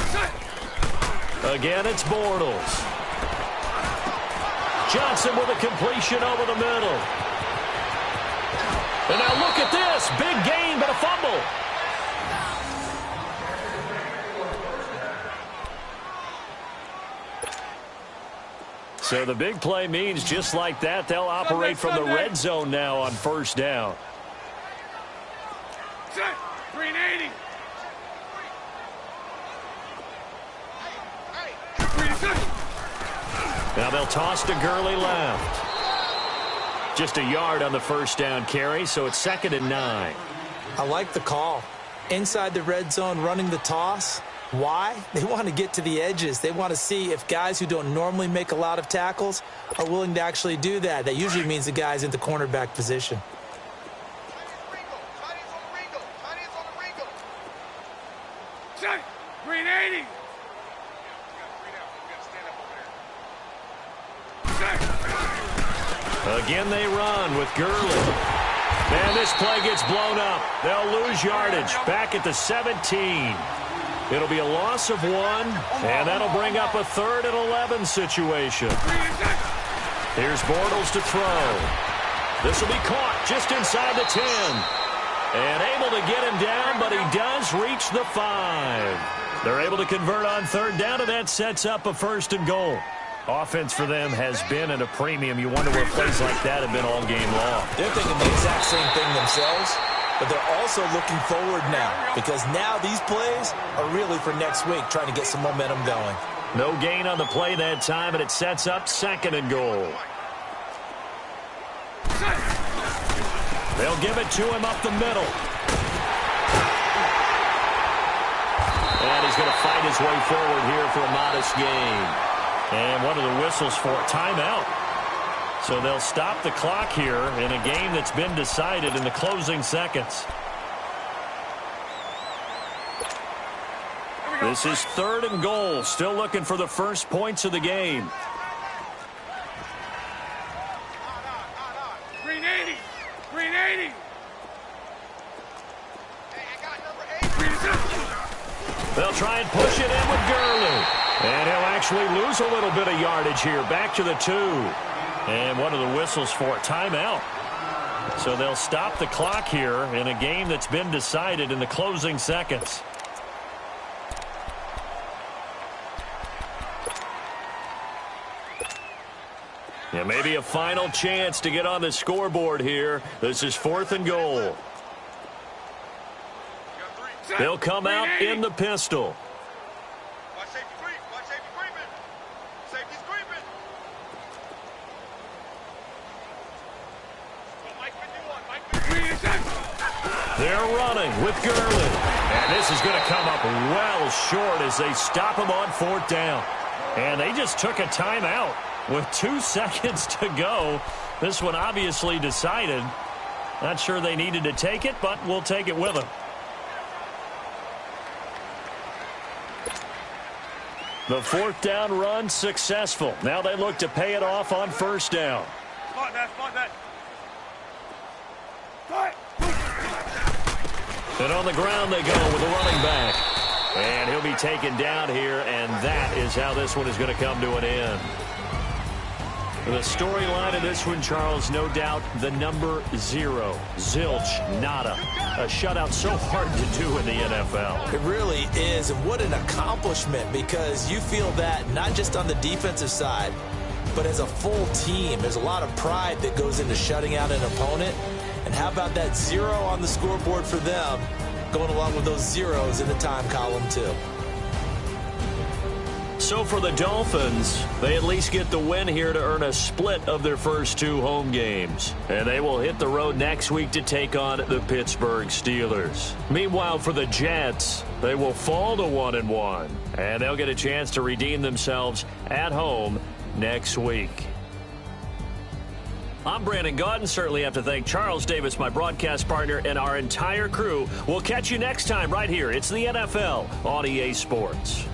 S3: Set.
S1: Again, it's Bortles. Johnson with a completion over the middle. And now look at this. Big gain, but a fumble. So the big play means just like that, they'll operate from the red zone now on 1st down.
S3: Set. Green 80. Green set.
S1: Now they'll toss to Gurley left. Just a yard on the 1st down carry, so it's 2nd and 9.
S2: I like the call. Inside the red zone, running the toss. Why? They want to get to the edges. They want to see if guys who don't normally make a lot of tackles are willing to actually do that. That usually means the guy's in the cornerback position.
S3: Set. Green 80.
S1: Again they run with Gurley. And this play gets blown up. They'll lose yardage back at the 17. It'll be a loss of 1, and that'll bring up a 3rd and 11 situation. Here's Bortles to throw. This will be caught just inside the 10. And able to get him down, but he does reach the 5. They're able to convert on 3rd down, and that sets up a 1st and goal. Offense for them has been at a premium. You wonder where plays like that have been all game long.
S2: They're thinking the exact same thing themselves, but they're also looking forward now because now these plays are really for next week, trying to get some momentum going.
S1: No gain on the play that time, and it sets up 2nd and goal. They'll give it to him up the middle. And he's going to fight his way forward here for a modest gain. And what are the whistles for? Timeout. So they'll stop the clock here in a game that's been decided in the closing seconds. This is 3rd and goal. Still looking for the first points of the game.
S3: Green 80. Green 80. Hey, I got number 8.
S1: They'll try and push it in with Gurley. And he'll actually lose a little bit of yardage here. Back to the 2. And what are the whistles for? Timeout. So they'll stop the clock here in a game that's been decided in the closing seconds. Yeah, maybe a final chance to get on the scoreboard here. This is 4th and goal. They'll come out in the pistol.
S3: Watch safety creep. Watch safety creeping. Safety's creeping.
S1: They're running with Gurley. And this is going to come up well short as they stop him on 4th down. And they just took a timeout with 2 seconds to go. This one obviously decided. Not sure they needed to take it, but we'll take it with them. The 4th down run successful. Now they look to pay it off on 1st down.
S3: Spot that, spot that.
S1: And on the ground they go with the running back. And he'll be taken down here, and that is how this one is going to come to an end. The storyline of this one, Charles, no doubt the number 0. Zilch, nada. A shutout so hard to do in the NFL.
S2: It really is, and what an accomplishment, because you feel that not just on the defensive side, but as a full team. There's a lot of pride that goes into shutting out an opponent. And how about that 0 on the scoreboard for them, going along with those zeros in the time column too.
S1: So for the Dolphins, they at least get the win here to earn a split of their first 2 home games. And they will hit the road next week to take on the Pittsburgh Steelers. Meanwhile, for the Jets, they will fall to 1-1. And they'll get a chance to redeem themselves at home next week. I'm Brandon Gaudin. Certainly have to thank Charles Davis, my broadcast partner, and our entire crew. We'll catch you next time right here. It's the NFL on EA Sports.